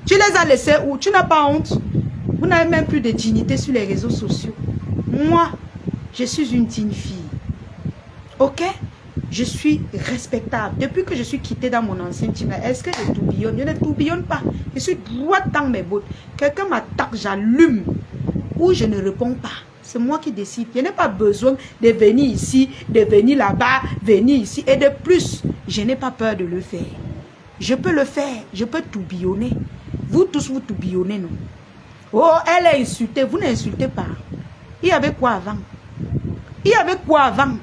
Tu les as laissés où? Tu n'as pas honte? Vous n'avez même plus de dignité sur les réseaux sociaux. Moi, je suis une digne fille. Ok? Je suis respectable. Depuis que je suis quittée dans mon ancien team, est-ce que je tourbillonne? Je ne tourbillonne pas. Je suis droite dans mes bottes. Quelqu'un m'attaque, j'allume. Ou je ne réponds pas. C'est moi qui décide. Je n'ai pas besoin de venir ici, de venir là-bas, venir ici. Et de plus, je n'ai pas peur de le faire. Je peux le faire. Je peux tourbillonner. Vous tous, vous tourbillonnez, non? Oh, elle est insultée. Vous n'insultez pas. Il y avait quoi avant? Il y avait quoi avant?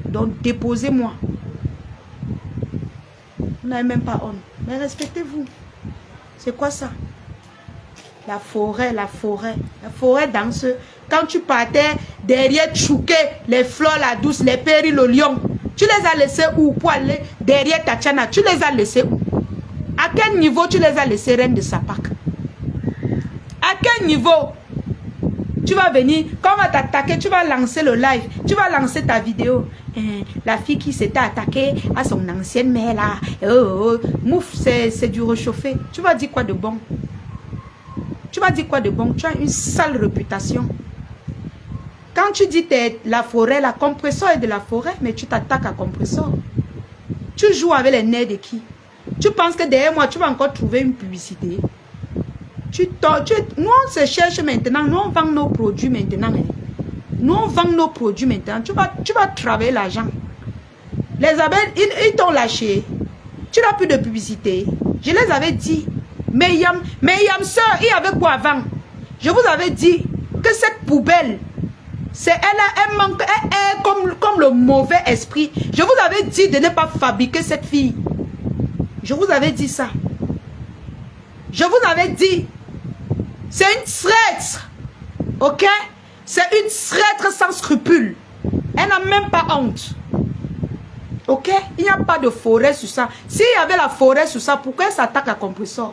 Donc, déposez-moi. Vous n'avez même pas honte. Mais respectez-vous. C'est quoi ça? La forêt, la forêt. La forêt danse. Quand tu partais derrière Chouké, les fleurs, la douce, les périls, le lion, tu les as laissés où pour aller derrière Tatiana? Tu les as laissés où? À quel niveau tu les as laissés, reine de Sapak? À quel niveau? Tu vas venir, quand on va t'attaquer, tu vas lancer le live, tu vas lancer ta vidéo. La fille qui s'était attaquée à son ancienne mère là. Mouf, c'est du réchauffé. Tu vas dire quoi de bon? Tu vas dire quoi de bon? Tu as une sale réputation. Quand tu dis la forêt, la compresseur est de la forêt, mais tu t'attaques à compresseur. Tu joues avec les nerfs de qui? Tu penses que derrière moi, tu vas encore trouver une publicité? Nous, on se cherche maintenant. Nous, on vend nos produits maintenant. Hein. Nous, on vend nos produits maintenant. Tu vas travailler l'argent. Les abeilles, ils t'ont lâché. Tu n'as plus de publicité. Je les avais dit. Mais Yam soeur, il y avait quoi avant? Je vous avais dit que cette poubelle, elle manque, elle est comme le mauvais esprit. Je vous avais dit de ne pas fabriquer cette fille. Je vous avais dit ça. Je vous avais dit. C'est une traître. Ok? C'est une traître sans scrupules. Elle n'a même pas honte. Ok? Il n'y a pas de forêt sur ça. S'il y avait la forêt sur ça, pourquoi elle s'attaque à compresseur?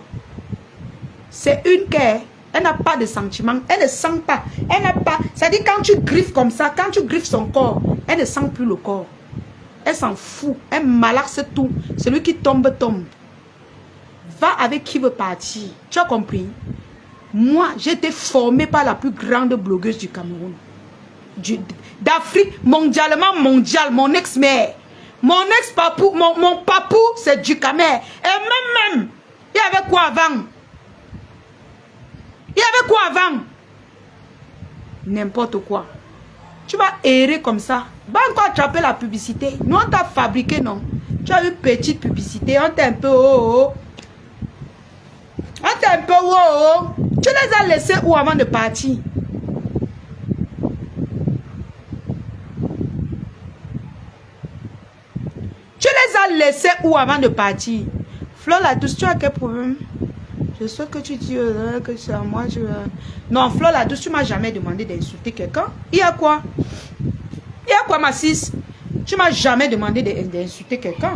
C'est une guerre. Elle n'a pas de sentiment. Elle ne sent pas. Elle n'a pas. C'est-à-dire quand tu griffes comme ça, quand tu griffes son corps, elle ne sent plus le corps. Elle s'en fout. Elle malaxe tout. Celui qui tombe, tombe. Va avec qui veut partir. Tu as compris? Moi, j'ai été formée par la plus grande blogueuse du Cameroun. D'Afrique, mondialement mondial. Mon ex-mère. Mon ex-papou, mon papou, c'est du Camer. Et même, il y avait quoi avant? Il y avait quoi avant? N'importe quoi. Tu vas errer comme ça. Va encore attraper la publicité. Nous, on t'a fabriqué, non? Tu as une petite publicité. On t'a un peu oh, oh. On t'a un peu oh, oh. Tu les as laissés où avant de partir? Tu les as laissés où avant de partir? Fleur la douce, tu as quel problème? Je sais que tu dis que c'est à moi. Non, Fleur la douce, tu m'as jamais demandé d'insulter quelqu'un. Il y a quoi? Il y a quoi, ma sis? Tu m'as jamais demandé d'insulter quelqu'un.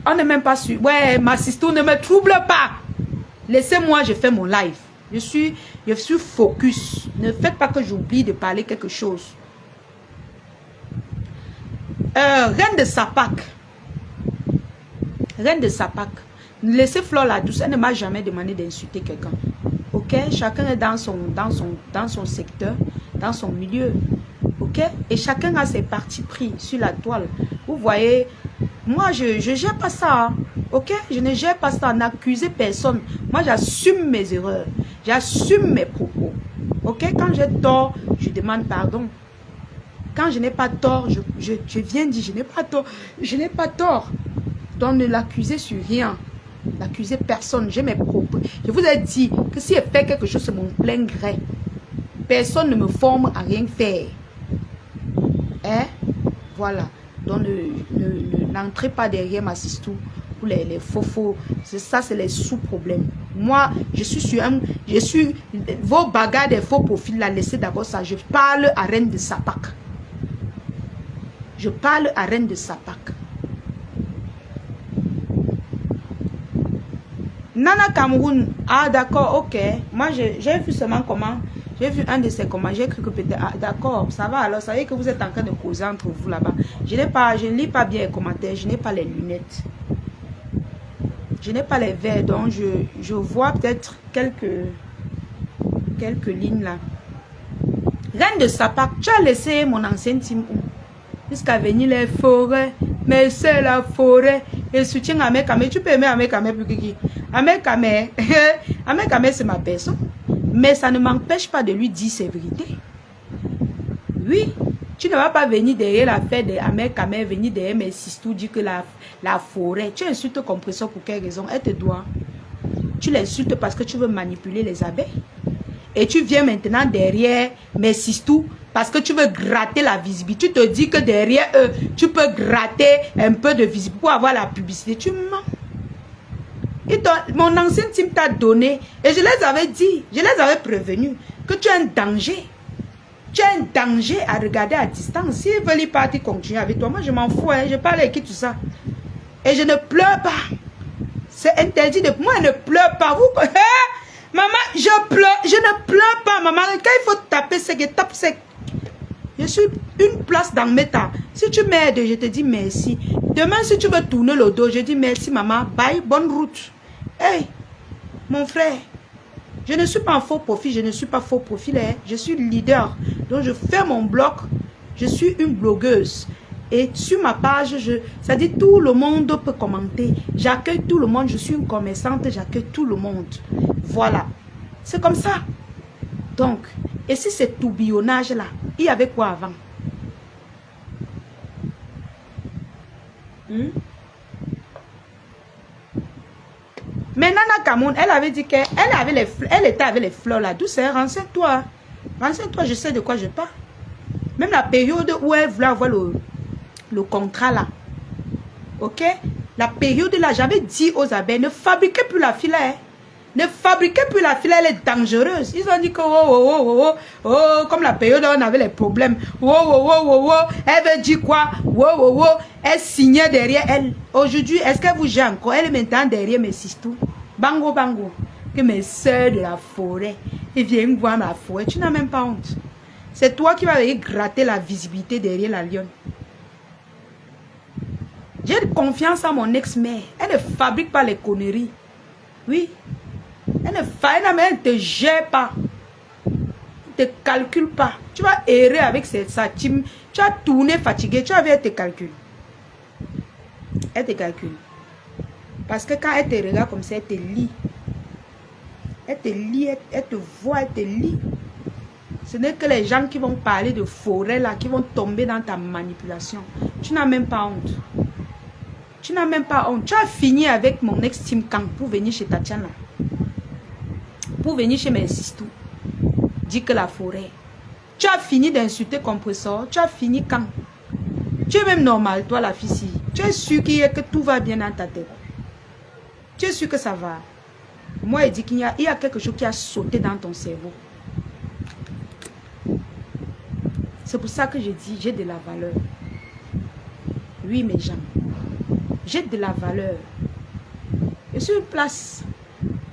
On n'est même pas sûr. Ouais, ma sister, ne me trouble pas. Laissez-moi, je fais mon live. Je suis focus. Ne faites pas que j'oublie de parler quelque chose. Reine de Sapak. Reine de Sapak. Laissez Fleur la douce. Elle ne m'a jamais demandé d'insulter quelqu'un. Ok? Chacun est dans son secteur, dans son milieu. Ok? Et chacun a ses partis pris sur la toile. Vous voyez, moi, je gère pas ça. Hein. Ok? Je ne gère pas ça. N'accusez personne. Moi, j'assume mes erreurs. J'assume mes propos. Ok? Quand j'ai tort, je demande pardon. Quand je n'ai pas tort, je viens dire, je n'ai pas tort. Je n'ai pas tort. Donc, ne l'accusez sur rien. N'accusez personne. J'ai mes propos. Je vous ai dit que si elle fait quelque chose, c'est mon plein gré. Personne ne me forme à rien faire. Hein? Voilà. Donc, n'entrez pas derrière ma sistou pour les faux. Ça, c'est les sous-problèmes. Moi, je suis vos bagarres des faux profils, là, laissez d'abord ça. Je parle à Reine de Sapak. Je parle à Reine de Sapak. Nana Cameroun, ah d'accord, ok. Moi, j'ai vu seulement comment. J'ai vu un de ces commentaires, j'ai cru que peut-être, ah d'accord, ça va alors, ça veut dire que vous êtes en train de causer entre vous là-bas. Je ne lis pas bien les commentaires, je n'ai pas les lunettes. Je n'ai pas les verres, donc je vois peut-être quelques lignes là. Reine de Sapak, tu as laissé mon ancien team où? Jusqu'à venir les forêts, mais c'est la forêt. Et soutien à mes camés, tu peux aimer à mes camés plus que qui? À mes camés, c'est ma personne. Mais ça ne m'empêche pas de lui dire ses vérités. Oui, tu ne vas pas venir derrière l'affaire de Ahmed Kamel, venir derrière mes sisters, dire que la forêt. Tu insultes Compression pour quelle raison? Elle te doit. Tu l'insultes parce que tu veux manipuler les abeilles. Et tu viens maintenant derrière mes sisters parce que tu veux gratter la visibilité. Tu te dis que derrière eux, tu peux gratter un peu de visibilité pour avoir la publicité. Tu mens. Mon ancien team t'a donné et je les avais dit, je les avais prévenus que tu as un danger. Tu as un danger à regarder à distance. S'ils veulent y partir, continuer avec toi. Moi, je m'en fous. Hein, je parle avec qui tout ça. Et je ne pleure pas. C'est interdit de... Moi, je ne pleure pas. Vous... maman, je pleure. Je ne pleure pas, maman. Quand il faut taper sec, je tape sec. Je suis une place dans mes temps. Si tu m'aides, je te dis merci. Demain, si tu veux tourner le dos, je dis merci, maman. Bye, bonne route. Hey, mon frère. Je ne suis pas un faux profil, je ne suis pas faux profil, hein. Je suis leader. Donc je fais mon blog, je suis une blogueuse. Et sur ma page, ça dit tout le monde peut commenter. J'accueille tout le monde, je suis une commerçante, j'accueille tout le monde. Voilà. C'est comme ça. Donc, et si c'est tourbillonnage-là, il y avait quoi avant? Mais Nana Cameroun, elle avait dit qu'elle était avec les fleurs là. D'où c'est? Renseigne-toi. Renseigne-toi, je sais de quoi je parle. Même la période où elle voulait avoir le contrat là. Ok? La période là, j'avais dit aux abeilles, ne fabriquez plus la filet. Hein. Ne fabriquez plus la filet, elle est dangereuse. Ils ont dit que comme la période où on avait les problèmes. Elle veut dire quoi? Elle signait derrière elle. Aujourd'hui, est-ce qu'elle vous gère encore? Elle est maintenant derrière mes sisters. Bango. Que mes soeurs de la forêt. Ils viennent voir ma forêt. Tu n'as même pas honte. C'est toi qui vas aller gratter la visibilité derrière la lionne. J'ai confiance en mon ex-mère. Elle ne fabrique pas les conneries. Oui. Elle ne te gère pas. Elle ne te calcule pas. Tu vas errer avec sa team. Tu as tourné fatigué. Tu vas elle te calcule. Elle te calcule. Parce que quand elle te regarde comme ça, elle te lit. Elle te lit, elle te voit, elle te lit. Ce n'est que les gens qui vont parler de forêt là, qui vont tomber dans ta manipulation. Tu n'as même pas honte. Tu n'as même pas honte. Tu as fini avec mon ex-team Kang pour venir chez Tatiana. Pour venir chez mes sisters. Dis que la forêt. Tu as fini d'insulter Compressor. Tu as fini quand? Tu es même normal, toi la fille. Tu es sûr que tout va bien dans ta tête. Tu es sûr que ça va. Moi, il dit qu'il y a quelque chose qui a sauté dans ton cerveau. C'est pour ça que je dis, j'ai de la valeur. Oui, mes gens. J'ai de la valeur. Je suis une place.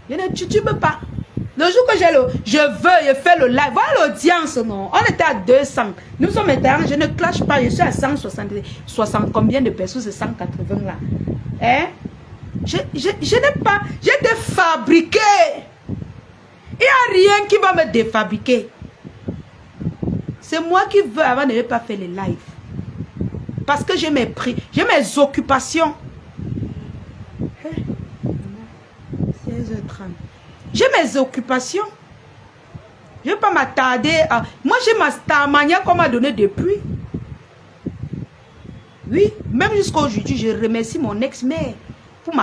Tu ne peux pas. Le jour que je fais le live. Voilà l'audience, non. On était à 200. Nous sommes maintenant, je ne clash pas. Je suis à 160 combien de personnes, c'est 180 là. Hein? Je n'ai pas. J'ai été fabriqué. Il n'y a rien qui va me défabriquer. C'est moi qui veux avant de ne pas faire les lives. Parce que j'ai mes prix, j'ai mes occupations. 16h30. J'ai mes occupations. Je ne vais pas m'attarder à... Moi, j'ai ma Starmania qu'on m'a donné depuis. Oui, même jusqu'à aujourd'hui, je remercie mon ex-mère pour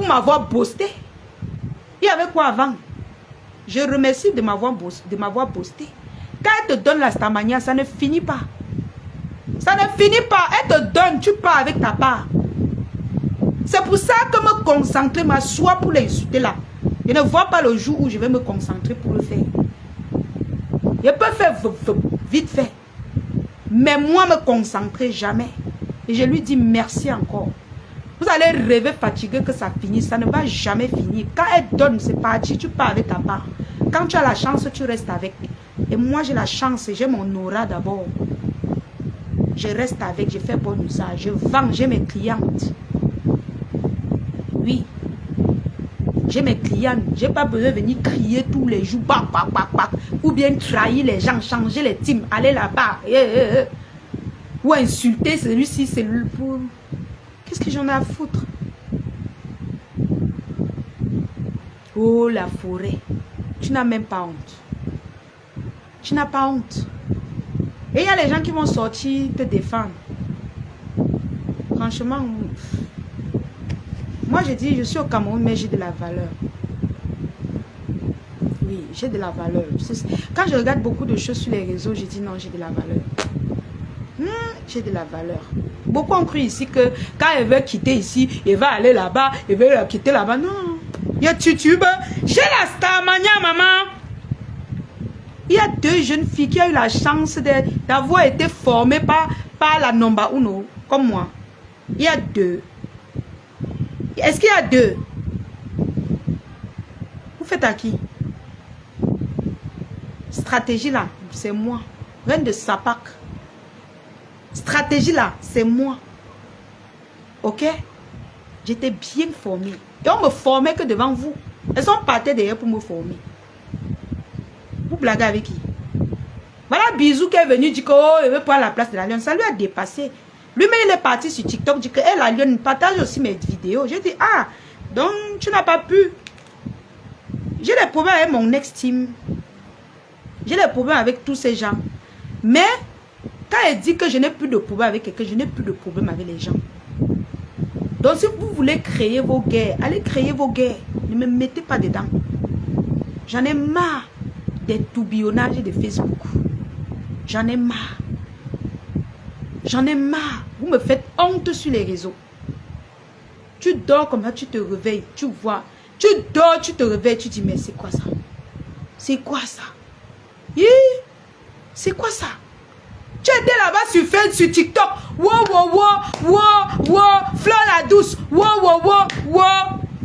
m'avoir boosté. Il y avait quoi avant? Je remercie de m'avoir boosté. Quand elle te donne la Starmania, ça ne finit pas. Ça ne finit pas. Elle te donne, tu pars avec ta part. C'est pour ça que me concentrer, m'asseoir pour l'insulter là. Je ne vois pas le jour où je vais me concentrer pour le faire. Je peux faire vite fait. Mais moi, me concentrer jamais. Et je lui dis merci encore. Vous allez rêver fatigué que ça finisse. Ça ne va jamais finir. Quand elle donne, c'est parti. Tu pars avec ta part. Quand tu as la chance, tu restes avec. Et moi, j'ai la chance. J'ai mon aura d'abord. Je reste avec. Je fais bon usage. Je vends. J'ai mes clientes. Oui. J'ai mes clients. Je n'ai pas besoin de venir crier tous les jours. Bah, bah, bah, bah, ou bien trahir les gens. Changer les teams. Aller là-bas. Ou insulter celui-ci. C'est le pour... Qu'est-ce que j'en ai à foutre? Oh, la forêt. Tu n'as même pas honte. Tu n'as pas honte. Et il y a les gens qui vont sortir te défendre. Franchement, moi je dis, je suis au Cameroun, mais j'ai de la valeur. Oui, j'ai de la valeur. Quand je regarde beaucoup de choses sur les réseaux, je dis non, j'ai de la valeur. J'ai de la valeur. Beaucoup ont cru ici que quand elle veut quitter ici, elle va aller là-bas, elle veut quitter là-bas. Non. Il y a YouTube. J'ai la Starmania, maman. Il y a 2 jeunes filles qui ont eu la chance d'avoir été formées par la Nomba Uno, comme moi. Il y a 2. Est-ce qu'il y a 2? Vous faites à qui? Stratégie là, c'est moi. Reine de Sapak. Stratégie là, c'est moi. Ok? J'étais bien formée. Et on me formait que devant vous. Elles sont parties derrière pour me former. Vous blaguez avec qui? Voilà Bisou qui est venu dire que oh, il veut prendre la place de la lionne. Ça lui a dépassé. Lui-même il est parti sur TikTok, dit que hey, la lionne partage aussi mes vidéos. J'ai dit ah, donc tu n'as pas pu. J'ai des problèmes avec mon ex-team. J'ai des problèmes avec tous ces gens. Mais quand elle dit que je n'ai plus de problème avec quelqu'un, je n'ai plus de problème avec les gens. Donc si vous voulez créer vos guerres, allez créer vos guerres. Ne me mettez pas dedans. J'en ai marre des tourbillonnages de Facebook. J'en ai marre. J'en ai marre. Vous me faites honte sur les réseaux. Tu dors comme ça, tu te réveilles, tu vois. Tu dors, tu te réveilles, tu dis mais c'est quoi ça? C'est quoi ça? C'est quoi ça? Tu étais là-bas sur Facebook, sur TikTok. Wow, Fleur la douce. Wow.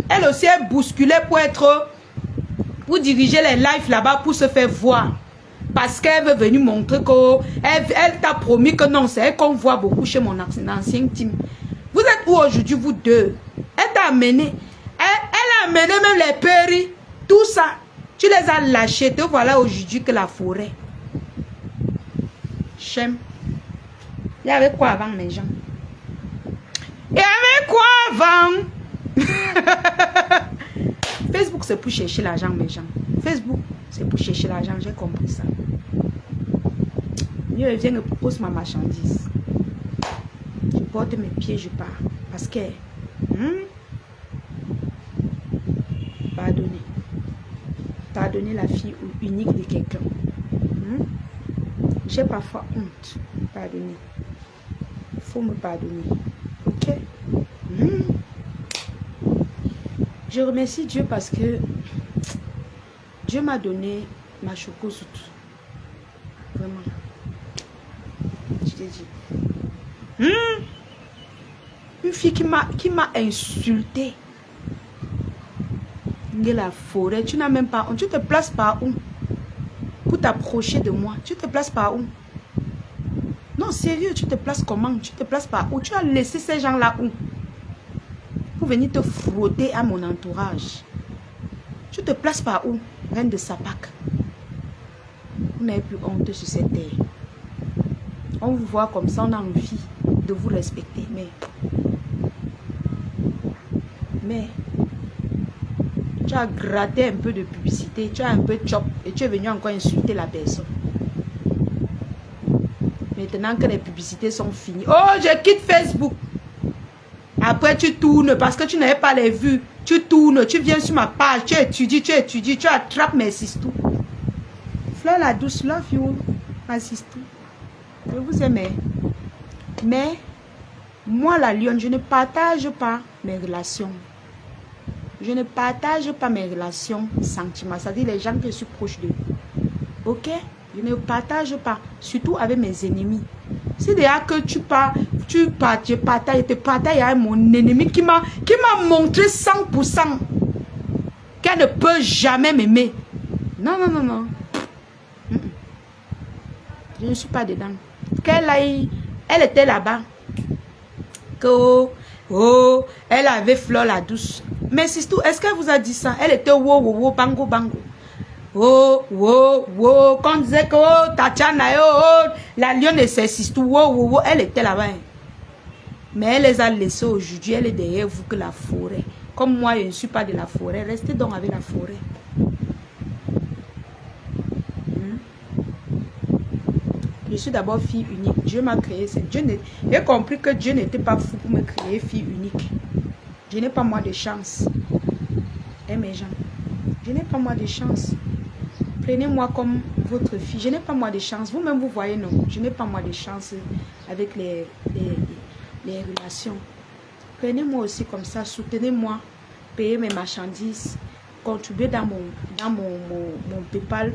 Elle aussi, elle bousculait pour diriger les lives là-bas pour se faire voir. Parce qu'elle veut venir montrer qu'elle t'a promis que non, c'est elle qu'on voit beaucoup chez mon ancien team. Vous êtes où aujourd'hui, vous deux? Elle t'a amené. Elle a amené même les péris. Tout ça. Tu les as lâchés. Te voilà aujourd'hui que la forêt. Chem. Il y avait quoi avant, mes gens? Il y avait quoi avant? Facebook, c'est pour chercher l'argent, mes gens. Facebook, c'est pour chercher l'argent. J'ai compris ça. Seigneur, viens et propose ma marchandise. Je porte mes pieds, je pars. Parce que, pardonnez. Pardonnez la fille unique de quelqu'un. J'ai parfois honte. Pardonnez. Il faut me pardonner. Ok? Je remercie Dieu parce que Dieu m'a donné ma chocozoute. Vraiment. Je t'ai dit. Une fille qui m'a insulté. La forêt, tu n'as même pas. Tu te places par où? Pour t'approcher de moi. Tu te places par où? Non, sérieux, tu te places comment? Tu te places par où? Tu as laissé ces gens-là où? Pour venir te frotter à mon entourage. Tu te places par où? Reine de Sapak. Vous n'avez plus honte sur cette terre. On vous voit comme ça, on a envie de vous respecter. Mais tu as gratté un peu de publicité, tu as un peu de chop et tu es venu encore insulter la personne. Maintenant que les publicités sont finies. Oh, je quitte Facebook. Après, tu tournes parce que tu n'avais pas les vues. Tu tournes, tu viens sur ma page, tu étudies, tu attrapes mes sistous. Fleur la douce, love you, ma sistou. Je vous aime. Mais, moi, la lionne, je ne partage pas mes relations. Je ne partage pas mes relations sentimentales. C'est-à-dire les gens que je suis proche de. Ok? Je ne partage pas. Surtout avec mes ennemis. C'est déjà que tu te partages avec mon ennemi qui m'a montré 100% qu'elle ne peut jamais m'aimer. Non, non, non, non. Je ne suis pas dedans. Elle était là-bas. Oh, elle avait Fleur la douce. Mais surtout, est-ce qu'elle vous a dit ça? Elle était wow, bango, bango. Quand on disait que oh, Tatiana, la lionne et ses sisters, elle était là-bas. Mais elle les a laissés aujourd'hui, elle est derrière vous que la forêt. Comme moi, je ne suis pas de la forêt, restez donc avec la forêt. Je suis d'abord fille unique. Dieu m'a créé. J'ai compris que Dieu n'était pas fou pour me créer fille unique. Je n'ai pas moi de chance. Eh mes gens, je n'ai pas moi de chance. Prenez-moi comme votre fille. Je n'ai pas moi de chance. Vous-même, vous voyez, non. Je n'ai pas moi de chance avec les relations. Prenez-moi aussi comme ça. Soutenez-moi. Payez mes marchandises. Contribuez dans mon PayPal,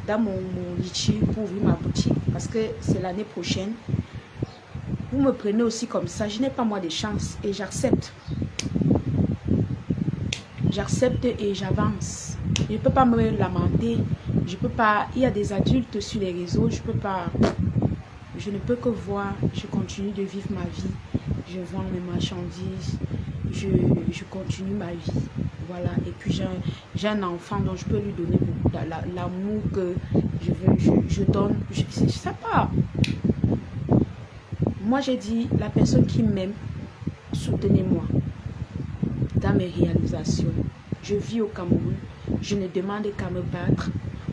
dans mon Litchi pour ouvrir ma boutique. Parce que c'est l'année prochaine. Vous me prenez aussi comme ça. Je n'ai pas moi de chance. Et j'accepte. J'accepte et j'avance. Je ne peux pas me lamenter. Je peux pas. Il y a des adultes sur les réseaux. Je peux pas. Je ne peux que voir. Je continue de vivre ma vie. Je vends mes marchandises. Je continue ma vie. Voilà. Et puis j'ai un enfant dont je peux lui donner l'amour que je donne. Je ne sais pas. Moi j'ai dit, la personne qui m'aime, soutenez-moi dans mes réalisations. Je vis au Cameroun. Je ne demande qu'à me battre.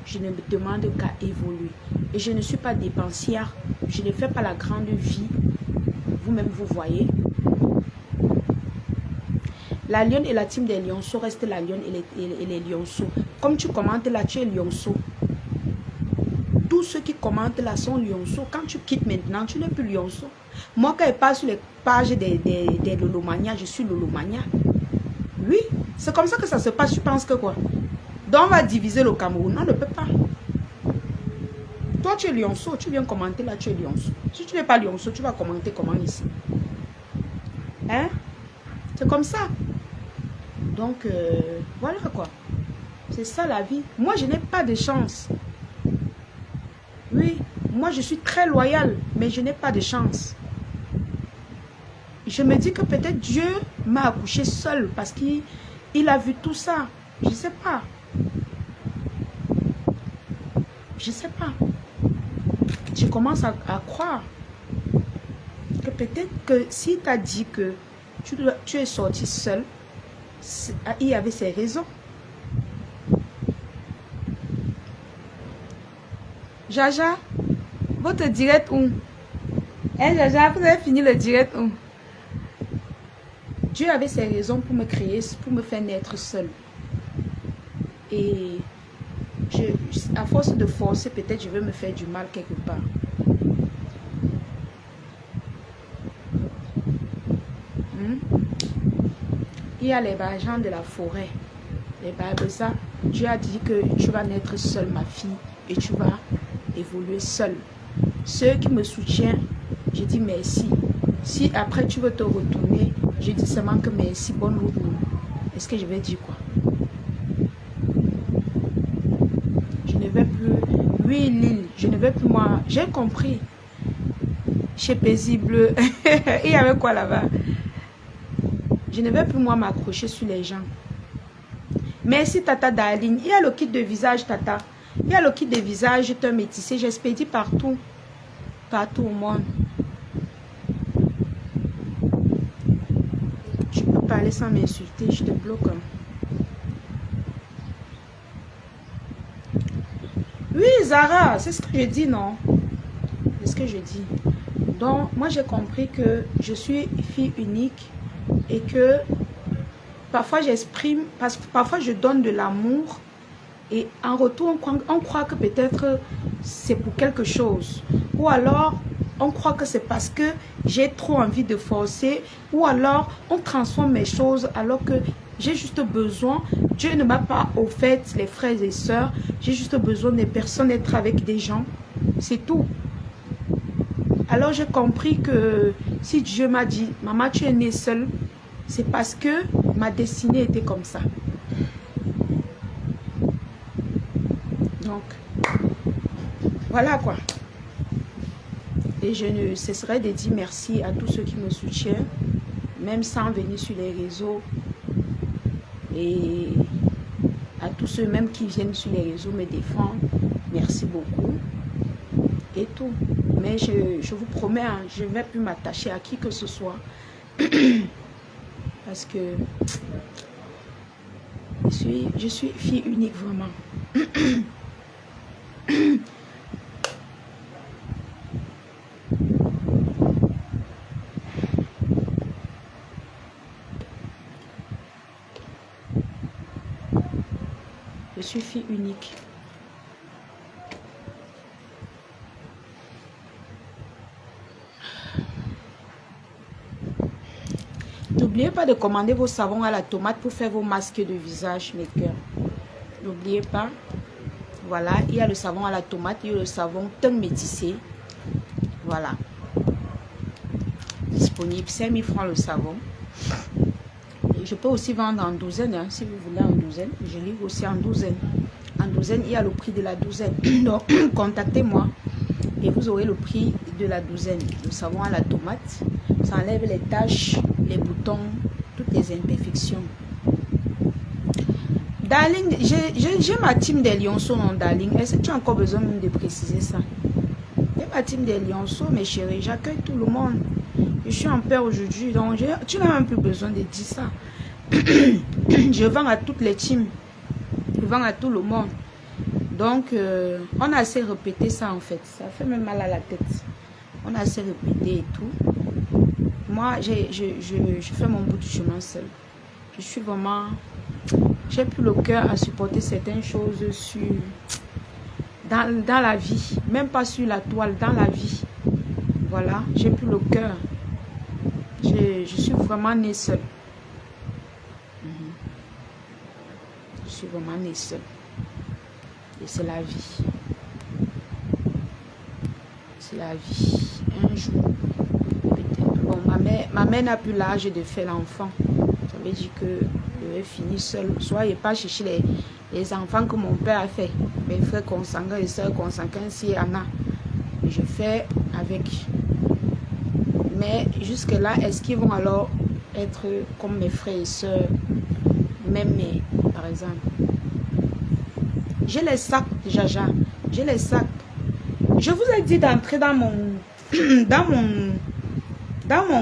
Je ne me demande qu'à évoluer. Et je ne suis pas dépensière. Je ne fais pas la grande vie. Vous-même, vous voyez. La lionne et la team des lionceaux restent la lionne et les lionceaux. Comme tu commentes là, tu es lionceau. Tous ceux qui commentent là sont lionceaux. Quand tu quittes maintenant, tu n'es plus lionceau. Moi, quand je passe sur les pages des Lolomania, je suis Lolomania. Oui, c'est comme ça que ça se passe. Tu penses que quoi? Donc, on va diviser le Cameroun. On ne peut pas. Toi, tu es lionceau. Tu viens commenter là, tu es lionceau. Si tu n'es pas lionceau, tu vas commenter comment ici? Hein? C'est comme ça. Donc, voilà quoi. C'est ça la vie. Moi, je n'ai pas de chance. Oui, moi, je suis très loyale, mais je n'ai pas de chance. Je me dis que peut-être Dieu m'a accouché seul parce qu'il a vu tout ça. Je ne sais pas. Je ne sais pas. Je commence à croire que peut-être que s'il t'a dit que tu es sorti seul, il y avait ses raisons. Jaja, Votre direct où? Hein, Jaja, vous avez fini le direct où? Dieu avait ses raisons pour me créer, pour me faire naître seul. Et à force de forcer, peut-être je vais me faire du mal quelque part. Il y a les agents de la forêt. Les Babesa, Dieu a dit que tu vas naître seule, ma fille, et tu vas évoluer seule. Ceux qui me soutiennent, je dis merci. Si après tu veux te retourner, je dis seulement que merci, bonne route. Est-ce que je vais dire quoi? Je ne vais plus. Oui, Lille, je ne vais plus moi. J'ai compris. Chez Paisible. Il y avait quoi là-bas? Je ne vais plus moi m'accrocher sur les gens. Merci Tata Darling. Il y a le kit de visage Tata. Il y a le kit de visage teint métissé. J'expédie partout. Partout au monde. Je peux parler sans m'insulter. Je te bloque. Oui Zara, c'est ce que je dis, non? C'est ce que je dis. Donc moi j'ai compris que je suis fille unique. Et que parfois j'exprime, parce que parfois je donne de l'amour et en retour on croit que peut-être c'est pour quelque chose, ou alors on croit que c'est parce que j'ai trop envie de forcer, ou alors on transforme mes choses alors que j'ai juste besoin, Dieu ne m'a pas offert les frères et sœurs, j'ai juste besoin des personnes, être avec des gens, c'est tout. Alors j'ai compris que si Dieu m'a dit, maman tu es née seule, c'est parce que ma destinée était comme ça. Donc, voilà quoi. Et je ne cesserai de dire merci à tous ceux qui me soutiennent, même sans venir sur les réseaux. Et à tous ceux même qui viennent sur les réseaux me défendre. Merci beaucoup. Et tout. Mais je vous promets, hein, je ne vais plus m'attacher à qui que ce soit. Parce que je suis fille unique vraiment. Je suis fille unique. N'oubliez pas de commander vos savons à la tomate pour faire vos masques de visage, mes cœurs. N'oubliez pas. Voilà, il y a le savon à la tomate, il y a le savon teint métissé. Voilà. Disponible, 5 000 francs le savon. Et je peux aussi vendre en douzaine, hein, si vous voulez en douzaine. Je livre aussi en douzaine. En douzaine, il y a le prix de la douzaine. Donc, contactez-moi et vous aurez le prix de la douzaine. Le savon à la tomate, ça enlève les taches, les boutons, toutes les imperfections. Darling, j'ai ma team des lionceaux, non Darling. Est-ce que tu as encore besoin de préciser ça? J'ai ma team des lionceaux, mes chéris. J'accueille tout le monde. Je suis en paix aujourd'hui, donc tu n'as même plus besoin de dire ça. Je vends à toutes les teams. Je vends à tout le monde. Donc, on a assez répété ça en fait. Ça fait même mal à la tête. On a assez répété et tout. Moi, je fais mon bout du chemin seul. Je suis vraiment... J'ai plus le cœur à supporter certaines choses dans la vie. Même pas sur la toile, dans la vie. Voilà, j'ai plus le cœur. Je suis vraiment née seule. Je suis vraiment née seule. Et c'est la vie. C'est la vie. Un jour, peut-être. Bon, ma mère n'a plus l'âge de faire l'enfant. Ça veut dire que je vais finir seule. Soyez pas chercher les enfants que mon père a fait. Mes frères consanguins et soeurs consanguins, s'il y en a. Je fais avec. Mais jusque-là, est-ce qu'ils vont alors être comme mes frères et soeurs, même mes, par exemple? J'ai les sacs, Jaja. J'ai les sacs. Je vous ai dit d'entrer dans mon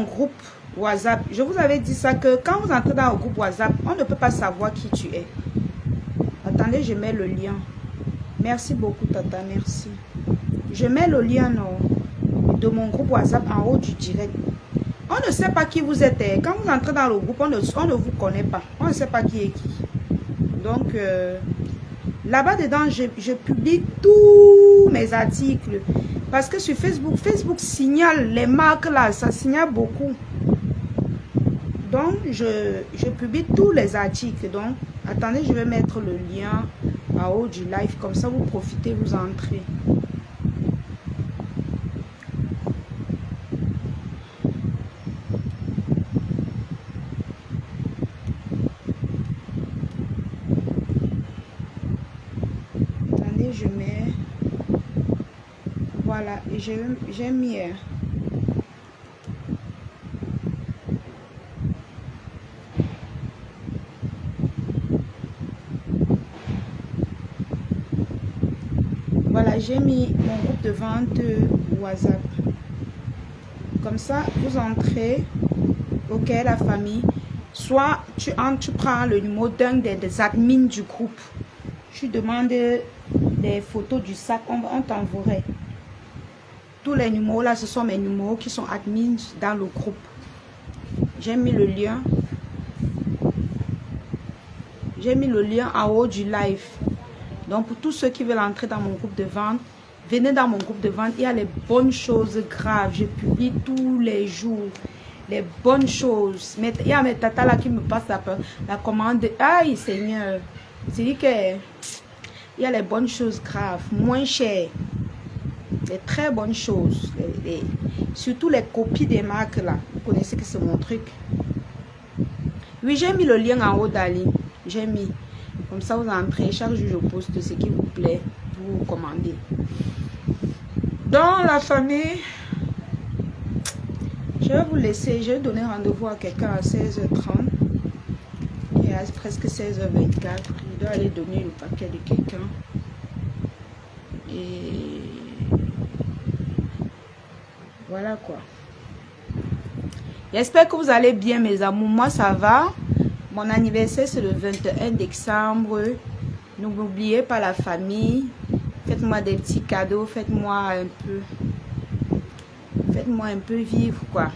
groupe WhatsApp. Je vous avais dit ça que quand vous entrez dans le groupe WhatsApp, on ne peut pas savoir qui tu es. Attendez, je mets le lien. Merci beaucoup, Tata. Merci. Je mets le lien de mon groupe WhatsApp en haut du direct. On ne sait pas qui vous êtes. Quand vous entrez dans le groupe, on ne vous connaît pas. On ne sait pas qui est qui. Donc, là-bas dedans, je publie tous mes articles. Parce que sur Facebook signale les marques là. Ça signale beaucoup. Donc, je publie tous les articles. Donc, attendez, je vais mettre le lien en haut du live. Comme ça, vous profitez, vous entrez. Attendez, je mets... Voilà, et j'ai mis... Voilà, j'ai mis mon groupe de vente WhatsApp. Comme ça, vous entrez. Ok, la famille. Soit tu entres, tu prends le numéro d'un des admins du groupe. Tu demandes des photos du sac, on t'enverrait. Tous les numéros là, ce sont mes numéros qui sont admins dans le groupe. J'ai mis le lien. J'ai mis le lien en haut du live. Donc, pour tous ceux qui veulent entrer dans mon groupe de vente, venez dans mon groupe de vente. Il y a les bonnes choses graves. Je publie tous les jours les bonnes choses. Mais il y a mes tatas là qui me passent la commande. Aïe, Seigneur. C'est dit que il y a les bonnes choses graves, moins chères. Les très bonnes choses. Surtout les copies des marques là. Vous connaissez que c'est mon truc. Oui, j'ai mis le lien en haut d'Ali. J'ai mis. Comme ça, vous entrez. Chaque jour, je poste ce qui vous plaît. Vous commandez. Dans la famille, je vais vous laisser. Je vais donner rendez-vous à quelqu'un à 16h30. Il est presque 16h24. Je dois aller donner le paquet de quelqu'un. Et voilà quoi. J'espère que vous allez bien, mes amours. Moi, ça va. Mon anniversaire, c'est le 21 décembre. N'oubliez pas la famille. Faites-moi des petits cadeaux. Faites-moi un peu vivre, quoi.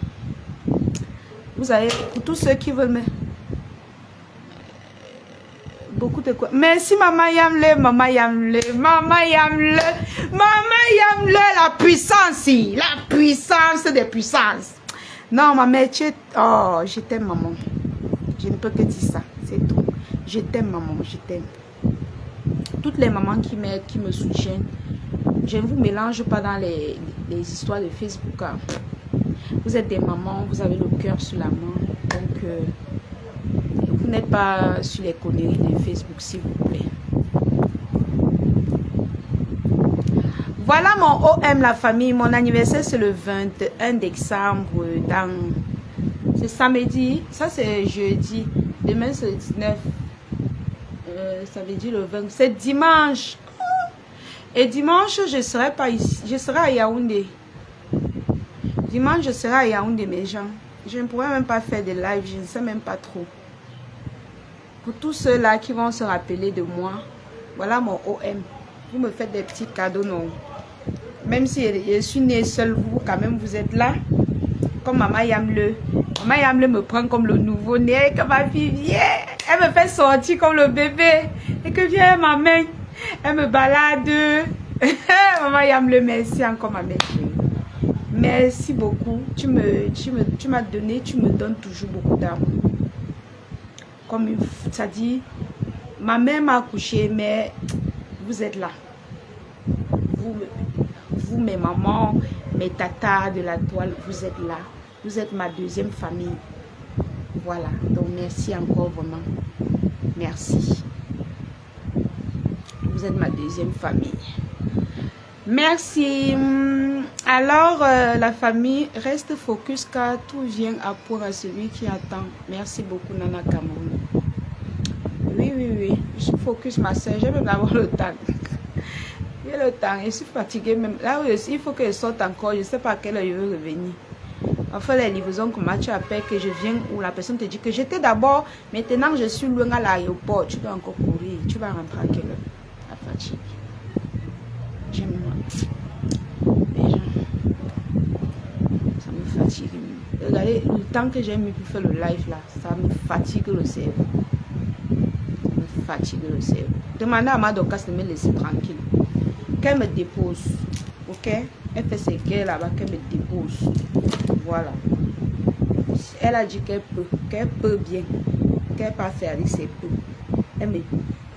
Vous avez, pour tous ceux qui veulent me... Beaucoup de quoi. Merci, maman Yamle, maman Yamle, maman Yamle, maman Yamle, la puissance, la puissance des puissances. Non, ma mère, oh, je t'aime, maman. Je ne peux que dire ça, c'est tout. Je t'aime, maman, je t'aime. Toutes les mamans qui m'aident, qui me soutiennent, je ne vous mélange pas dans les histoires de Facebook. Hein. Vous êtes des mamans, vous avez le cœur sur la main. Donc, vous n'êtes pas sur les conneries de Facebook, s'il vous plaît. Voilà mon OM, la famille. Mon anniversaire, c'est le 21 décembre. C'est samedi. Ça, c'est jeudi. Demain, c'est le 19. Ça veut dire le 20. C'est dimanche. Et dimanche, je ne serai pas ici. Je serai à Yaoundé. Dimanche, je serai à Yaoundé, mes gens. Je ne pourrai même pas faire de live. Je ne sais même pas trop. Pour tous ceux-là qui vont se rappeler de moi, voilà mon OM. Vous me faites des petits cadeaux, non? Même si je suis née seule, vous, quand même, vous êtes là. Comme Maman Yamle. Maman Yamle me prend comme le nouveau-né. Que ma fille vient. Elle me fait sortir comme le bébé. Et que vient ma main. Elle me balade. Maman Yamle, merci encore, ma mère. Merci beaucoup. Tu m'as donné, tu me donnes toujours beaucoup d'amour. Comme ça dit, ma mère m'a accouché, mais vous êtes là. Vous, mes mamans, mes tatas de la toile, vous êtes là. Vous êtes ma deuxième famille. Voilà. Donc, merci encore vraiment. Merci. Vous êtes ma deuxième famille. Merci. Alors, la famille, reste focus car tout vient à point à celui qui attend. Merci beaucoup, Nana Cameroun. Oui. Je suis focus, ma soeur. J'ai même avoir le temps. J'ai le temps. Je suis fatiguée même. Là où il faut que je sorte encore. Je ne sais pas à quelle heure je veux revenir. Enfin, les livraisons, comment tu appelles que je viens où la personne te dit que j'étais d'abord. Maintenant, je suis loin à l'aéroport. Tu dois encore courir. Tu vas rentrer à quelle heure? La fatigue. J'aime moi. fatigue. Regardez, le temps que j'ai mis pour faire le live là, ça me fatigue le cerveau. Ça me fatigue le cerveau. Demandez à ma Dorcas de me laisser tranquille. Qu'elle me dépose. Ok? Elle fait ses guerres là-bas, qu'elle me dépose. Voilà. Elle a dit qu'elle peut bien. Qu'elle peut faire avec ses peu. Elle me dit,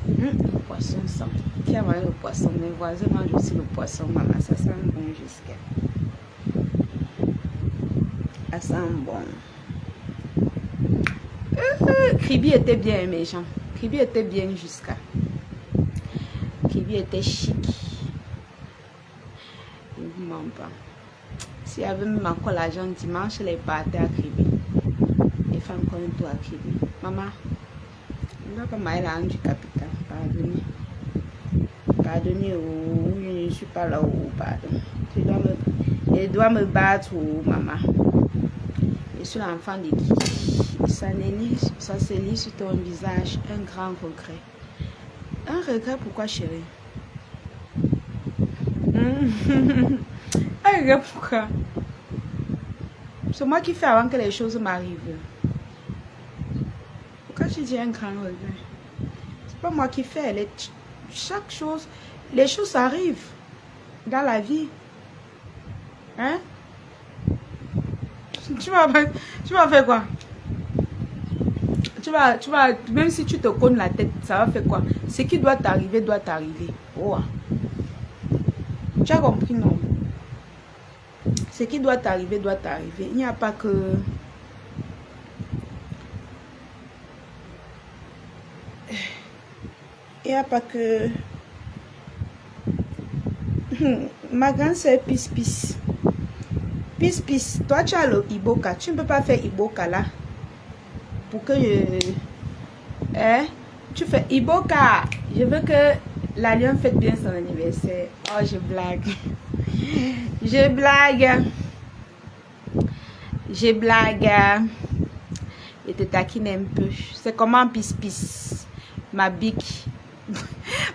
le poisson sent. Qui a mangé le poisson? Mes voisins mangent aussi le poisson, maman. Ça sent bon jusqu'à. Ça sent bon. Kribi était bien, mes gens. Kribi était bien jusqu'à. Kribi était chic. Je ne vous mens pas. S'il y avait même encore l'argent dimanche, elle est partie à Kribi. Les femmes connaissent tout à Kribi. Maman, je ne dois pas m'aller là du capital. Pardonnez. Pardonnez, oh, je ne suis pas là, oh, pardon. Je dois me battre, oh, maman. Je suis l'enfant de qui? Ça se lit sur ton visage, un grand regret. Un regret, pourquoi, chérie? Un regret, pourquoi? C'est moi qui fais avant que les choses m'arrivent. Pourquoi tu dis un grand regret? C'est pas moi qui fais. Chaque chose, les choses arrivent dans la vie. Hein? Tu vas faire quoi? Même si tu te cognes la tête, ça va faire quoi? Ce qui doit t'arriver, doit t'arriver. Oh. Tu as compris, non? Ce qui doit t'arriver, doit t'arriver. Il n'y a pas que... Il n'y a pas que... Ma grande soeur Pis. Pis, toi tu as le Iboka. Tu ne peux pas faire Iboka là. Pour que je... Hein? Tu fais Iboka. Je veux que la lionne fête bien son anniversaire. Oh, je blague. Je blague. Et te taquine un peu. C'est comment Pis. Ma bique.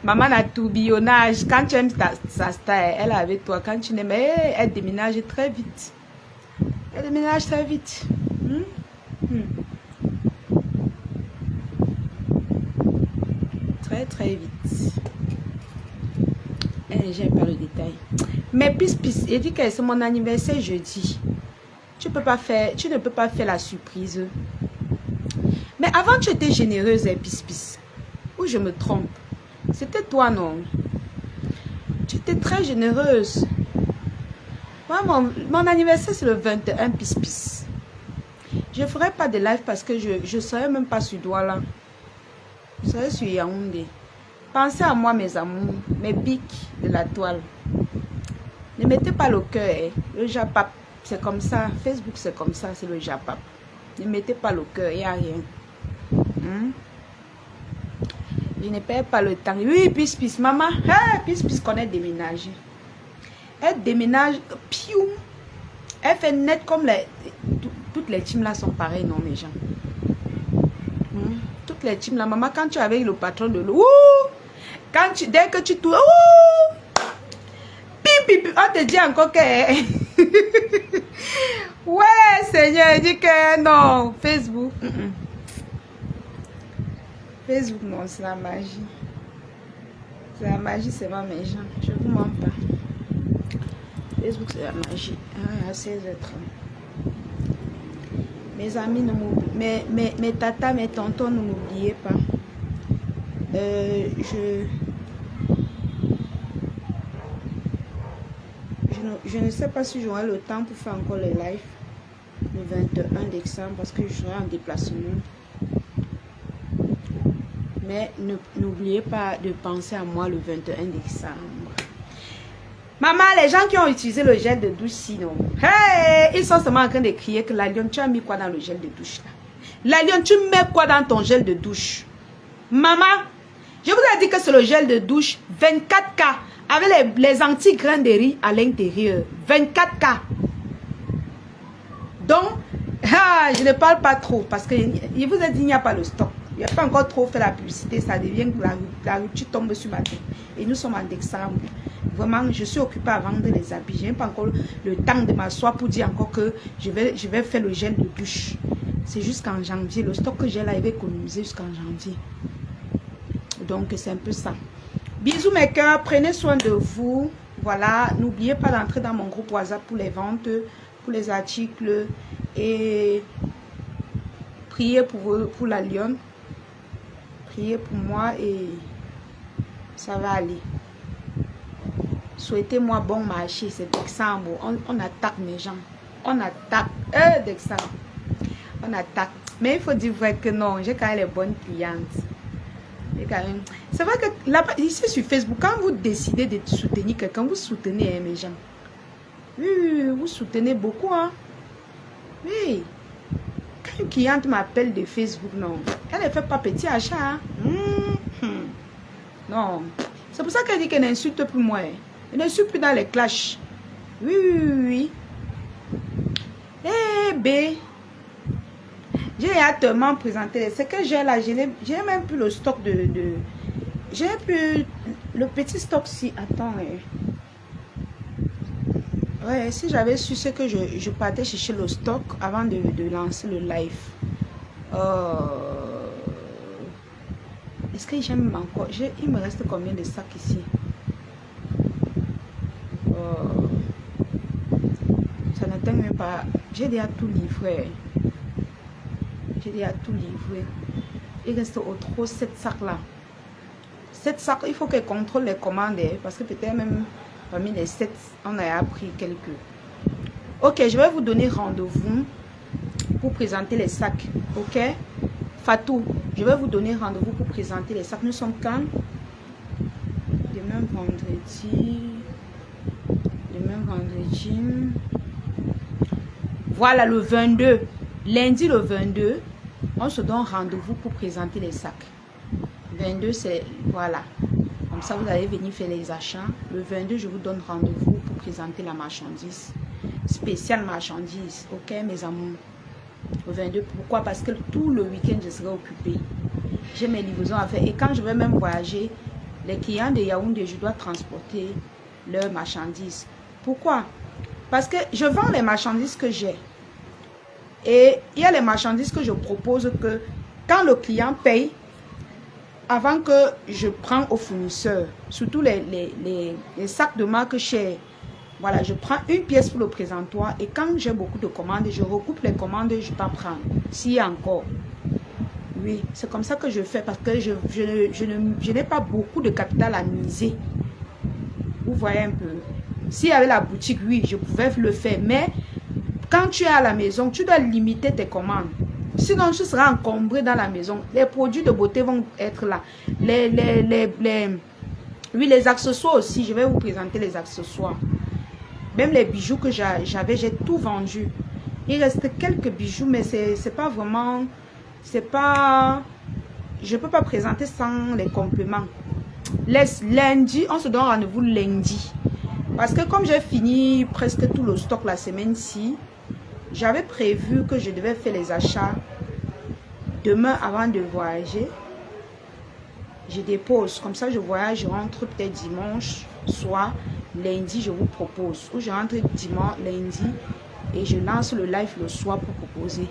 Maman a tourbillonnage. Quand tu aimes sa style, elle est avec toi. Quand tu n'aimes, elle déménage très vite. Très vite. J'aime pas le détail. Mais Pis, il dit que c'est mon anniversaire jeudi. Tu ne peux pas faire la surprise. Mais avant, tu étais généreuse, Pis. Ou je me trompe? C'était toi, non? Tu étais très généreuse. Moi, mon anniversaire, c'est le 21 Pis. Je ne ferai pas de live parce que je ne serai même pas sur Douala. Je serai sur Yaoundé. Pensez à moi, mes amours, mes bics de la toile. Ne mettez pas le cœur. Hein. Le japap, c'est comme ça. Facebook, c'est comme ça, c'est le japap. Ne mettez pas le cœur, il n'y a rien. Je ne perds pas le temps. Oui, Pis, maman. Pis connaît déménager. Elle déménage. Piou. Elle fait net comme toutes les teams là sont pareilles, non, mes gens. Toutes les teams là. Maman, quand tu es avec le patron de l'eau, dès que tu tournes, pim, on te dit encore que. Ouais, Seigneur, il dit que non. Facebook. Facebook, non, c'est la magie. C'est la magie, c'est pas mes gens. Je vous mens pas. Facebook, c'est la magie. À 16h30. Mes amis, mes tatas, mes tontons, ne m'oubliez pas. Je ne sais pas si j'aurai le temps pour faire encore les lives le 21 décembre parce que je serai en déplacement. Mais n'oubliez pas de penser à moi le 21 décembre. Maman, les gens qui ont utilisé le gel de douche, sinon, hey, ils sont seulement en train de crier que la lionne, tu as mis quoi dans le gel de douche là? La lionne, tu mets quoi dans ton gel de douche? Maman, je vous ai dit que c'est le gel de douche 24K avec les anti-grains de riz à l'intérieur. 24K. Donc, je ne parle pas trop parce que je vous ai dit qu'il n'y a pas le stock. Il n'y a pas encore trop fait la publicité, ça devient que la rupture tombe sur ma tête. Et nous sommes en décembre. Vraiment, je suis occupée à vendre les habits. Je n'ai pas encore le temps de m'asseoir pour dire encore que je vais faire le gel de douche. C'est jusqu'en janvier. Le stock que j'ai là, il va économiser jusqu'en janvier. Donc, c'est un peu ça. Bisous mes cœurs, prenez soin de vous. Voilà, n'oubliez pas d'entrer dans mon groupe WhatsApp pour les ventes, pour les articles. Et priez pour la lionne. Priez pour moi et ça va aller. Souhaitez-moi bon marché, c'est décembre. On attaque mes gens. On attaque. Décembre. On attaque. Mais il faut dire vrai que non, j'ai quand même les bonnes clientes. C'est vrai que là, ici sur Facebook, quand vous décidez de soutenir quelqu'un, vous soutenez mes gens. Oui, vous soutenez beaucoup. Hein? Oui. Quand une cliente m'appelle de Facebook, non, elle ne fait pas petit achat. Hein? Non. C'est pour ça qu'elle dit qu'elle n'insulte plus moi. Elle n'insulte plus dans les clashs. Oui, oui, oui, oui. Eh ben, j'ai hâtement présenté. Ce que j'ai là, j'ai même plus le stock de j'ai plus le petit stock si. Attends. Ouais, si j'avais su ce que je partais chercher le stock avant de lancer le live. Est-ce que j'aime encore? Il me reste combien de sacs ici? Ça n'atteint même pas. J'ai déjà tout livré. J'ai déjà tout livré. Il reste au trop 7 sacs là. 7 sacs, il faut qu'elle contrôle les commandes. Parce que peut-être même parmi les 7, on a appris quelques. Ok, je vais vous donner rendez-vous pour présenter les sacs. Ok? Fatou, je vais vous donner rendez-vous pour présenter les sacs. Nous sommes quand? Demain vendredi. Demain vendredi. Voilà le 22. Lundi le 22, on se donne rendez-vous pour présenter les sacs. 22, c'est... Voilà. Comme ça, vous allez venir faire les achats. Le 22, je vous donne rendez-vous pour présenter la marchandise. Spéciale marchandise. Ok, mes amours? Le 22, pourquoi? Parce que tout le week-end, je serai occupée. J'ai mes livraisons à faire. Et quand je vais même voyager, les clients de Yaoundé, je dois transporter leurs marchandises. Pourquoi? Parce que je vends les marchandises que j'ai. Et il y a les marchandises que je propose que quand le client paye, avant que je prends au fournisseur, surtout les sacs de marque chers, voilà, je prends une pièce pour le présentoir et quand j'ai beaucoup de commandes, je recoupe les commandes et je peux prendre. S'il y a encore. Oui, c'est comme ça que je fais parce que je n'ai pas beaucoup de capital à miser. Vous voyez un peu. S'il y avait la boutique, oui, je pouvais le faire. Mais quand tu es à la maison, tu dois limiter tes commandes. Sinon, tu seras encombré dans la maison. Les produits de beauté vont être là. Oui, les accessoires aussi. Je vais vous présenter les accessoires. Même les bijoux que j'avais, j'ai tout vendu. Il reste quelques bijoux, mais c'est pas vraiment... C'est pas... Je peux pas présenter sans les compléments. Lundi, on se donne rendez-vous lundi. Parce que comme j'ai fini presque tout le stock la semaine-ci, j'avais prévu que je devais faire les achats demain avant de voyager. Je dépose. Comme ça, je voyage, je rentre peut-être dimanche soir. Lundi, je vous propose. Ou je rentre dimanche, lundi, et je lance le live le soir pour proposer.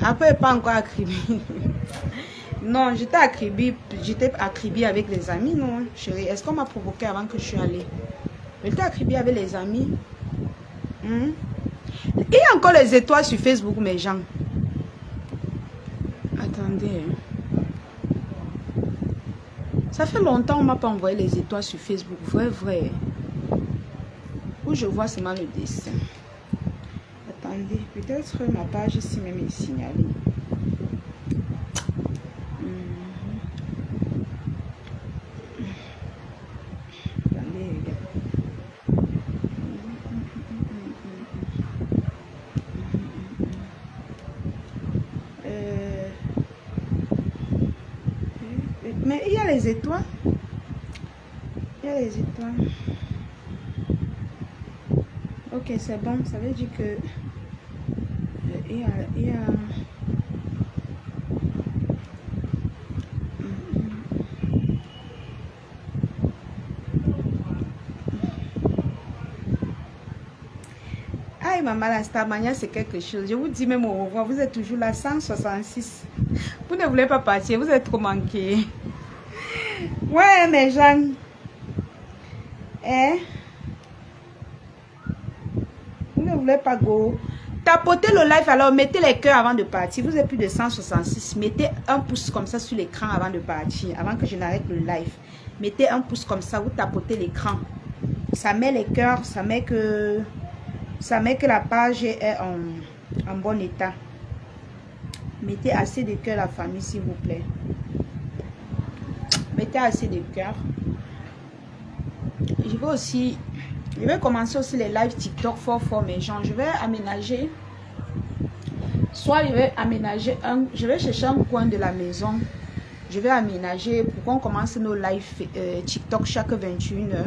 Après, pas encore acribie. Non, j'étais acribie avec les amis, non, chérie. Est-ce qu'on m'a provoqué avant que je suis allée? J'étais acribie avec les amis. Il y a encore les étoiles sur Facebook, mes gens. Attendez. Ça fait longtemps qu'on ne m'a pas envoyé les étoiles sur Facebook. Vrai. Où je vois seulement le dessin. Attendez, peut-être ma page ici même est signalée. Mais il y a les étoiles. Il y a les étoiles. Ok, c'est bon. Ça veut dire que il y a Hey, maman, la Starmania, c'est quelque chose. Je vous dis même au revoir. Vous êtes toujours là, 166. Vous ne voulez pas partir. Vous êtes trop manqué. Ouais, mes gens. Eh? Vous ne voulez pas go. Tapotez le live alors. Mettez les cœurs avant de partir. Vous êtes plus de 166. Mettez un pouce comme ça sur l'écran avant de partir. Avant que je n'arrête le live. Mettez un pouce comme ça. Vous tapotez l'écran. Ça met les cœurs. Ça met que la page est en bon état. Mettez assez de cœur la famille s'il vous plaît. Mettez assez de cœur. Je vais commencer aussi les lives TikTok fort mes gens. Je vais aménager. Soit je vais chercher un coin de la maison. Je vais aménager pour qu'on commence nos lives TikTok chaque 21h.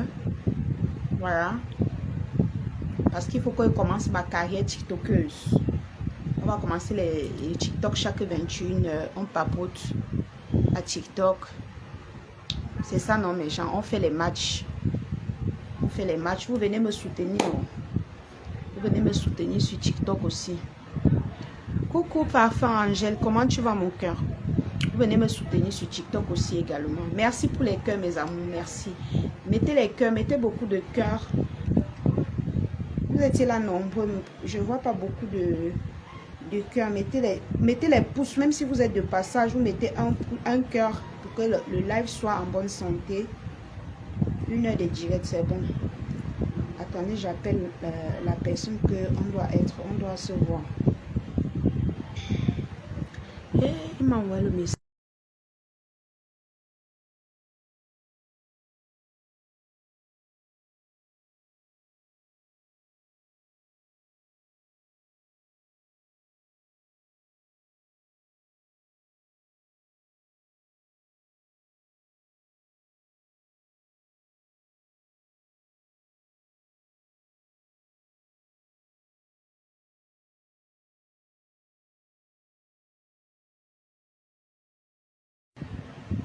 Voilà. Parce qu'il faut que je commence ma carrière TikTokeuse. On va commencer les TikTok chaque 21h. On papote à TikTok. C'est ça, non, mes gens. On fait les matchs. On fait les matchs. Vous venez me soutenir. Vous venez me soutenir sur TikTok aussi. Coucou, parfum Angèle. Comment tu vas, mon cœur? Vous venez me soutenir sur TikTok aussi également. Merci pour les cœurs, mes amours. Merci. Mettez les cœurs. Mettez beaucoup de cœurs. Vous étiez là nombreux. Je ne vois pas beaucoup de cœurs. Mettez les pouces. Même si vous êtes de passage, vous mettez un cœur pour que le live soit en bonne santé. 1 heure de direct, c'est bon. Attendez, j'appelle la personne on doit se voir. Et il m'a envoyé le message.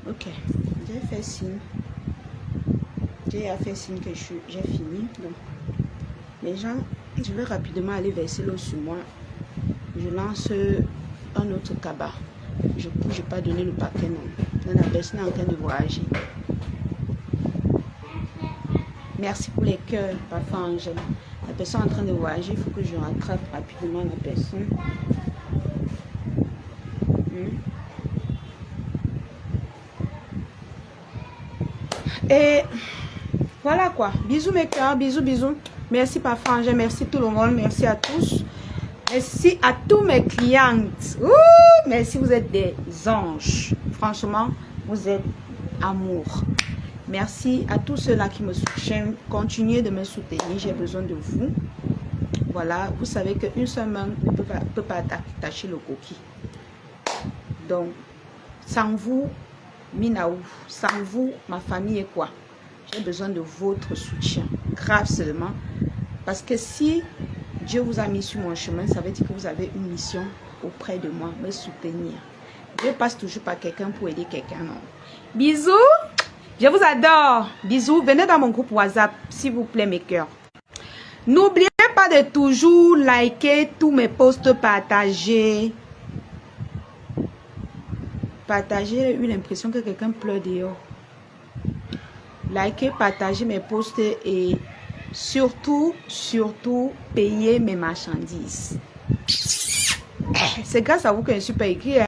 Ok, j'ai fait signe. J'ai fait signe que j'ai fini. Donc, les gens, je vais rapidement aller verser l'eau sur moi. Je lance un autre cabas. Je ne peux pas donner le paquet, non. La personne est en train de voyager. Merci pour les cœurs, parfois Angèle. La personne est en train de voyager, il faut que je rattrape rapidement la personne. Et voilà quoi. Bisous mes cœurs, bisous, bisous. Merci parfois Angèle, merci tout le monde, merci à tous. Merci à tous mes clientes. Ouh, merci, vous êtes des anges. Franchement, vous êtes amour. Merci à tous ceux-là qui me soutiennent. Continuez de me soutenir, j'ai besoin de vous. Voilà, vous savez qu'une seule main ne peut pas attacher le coquille. Donc, sans vous, Minaou, sans vous, ma famille est quoi? J'ai besoin de votre soutien. Grave seulement. Parce que si Dieu vous a mis sur mon chemin, ça veut dire que vous avez une mission auprès de moi, me soutenir. Dieu passe toujours par quelqu'un pour aider quelqu'un, non? Bisous, je vous adore. Bisous, venez dans mon groupe WhatsApp, s'il vous plaît, mes cœurs. N'oubliez pas de toujours liker tous mes posts, partager. J'ai eu l'impression que quelqu'un pleure dehors. Likez, partagez mes posts et surtout, payez mes marchandises. C'est grâce à vous que je suis pas écrit.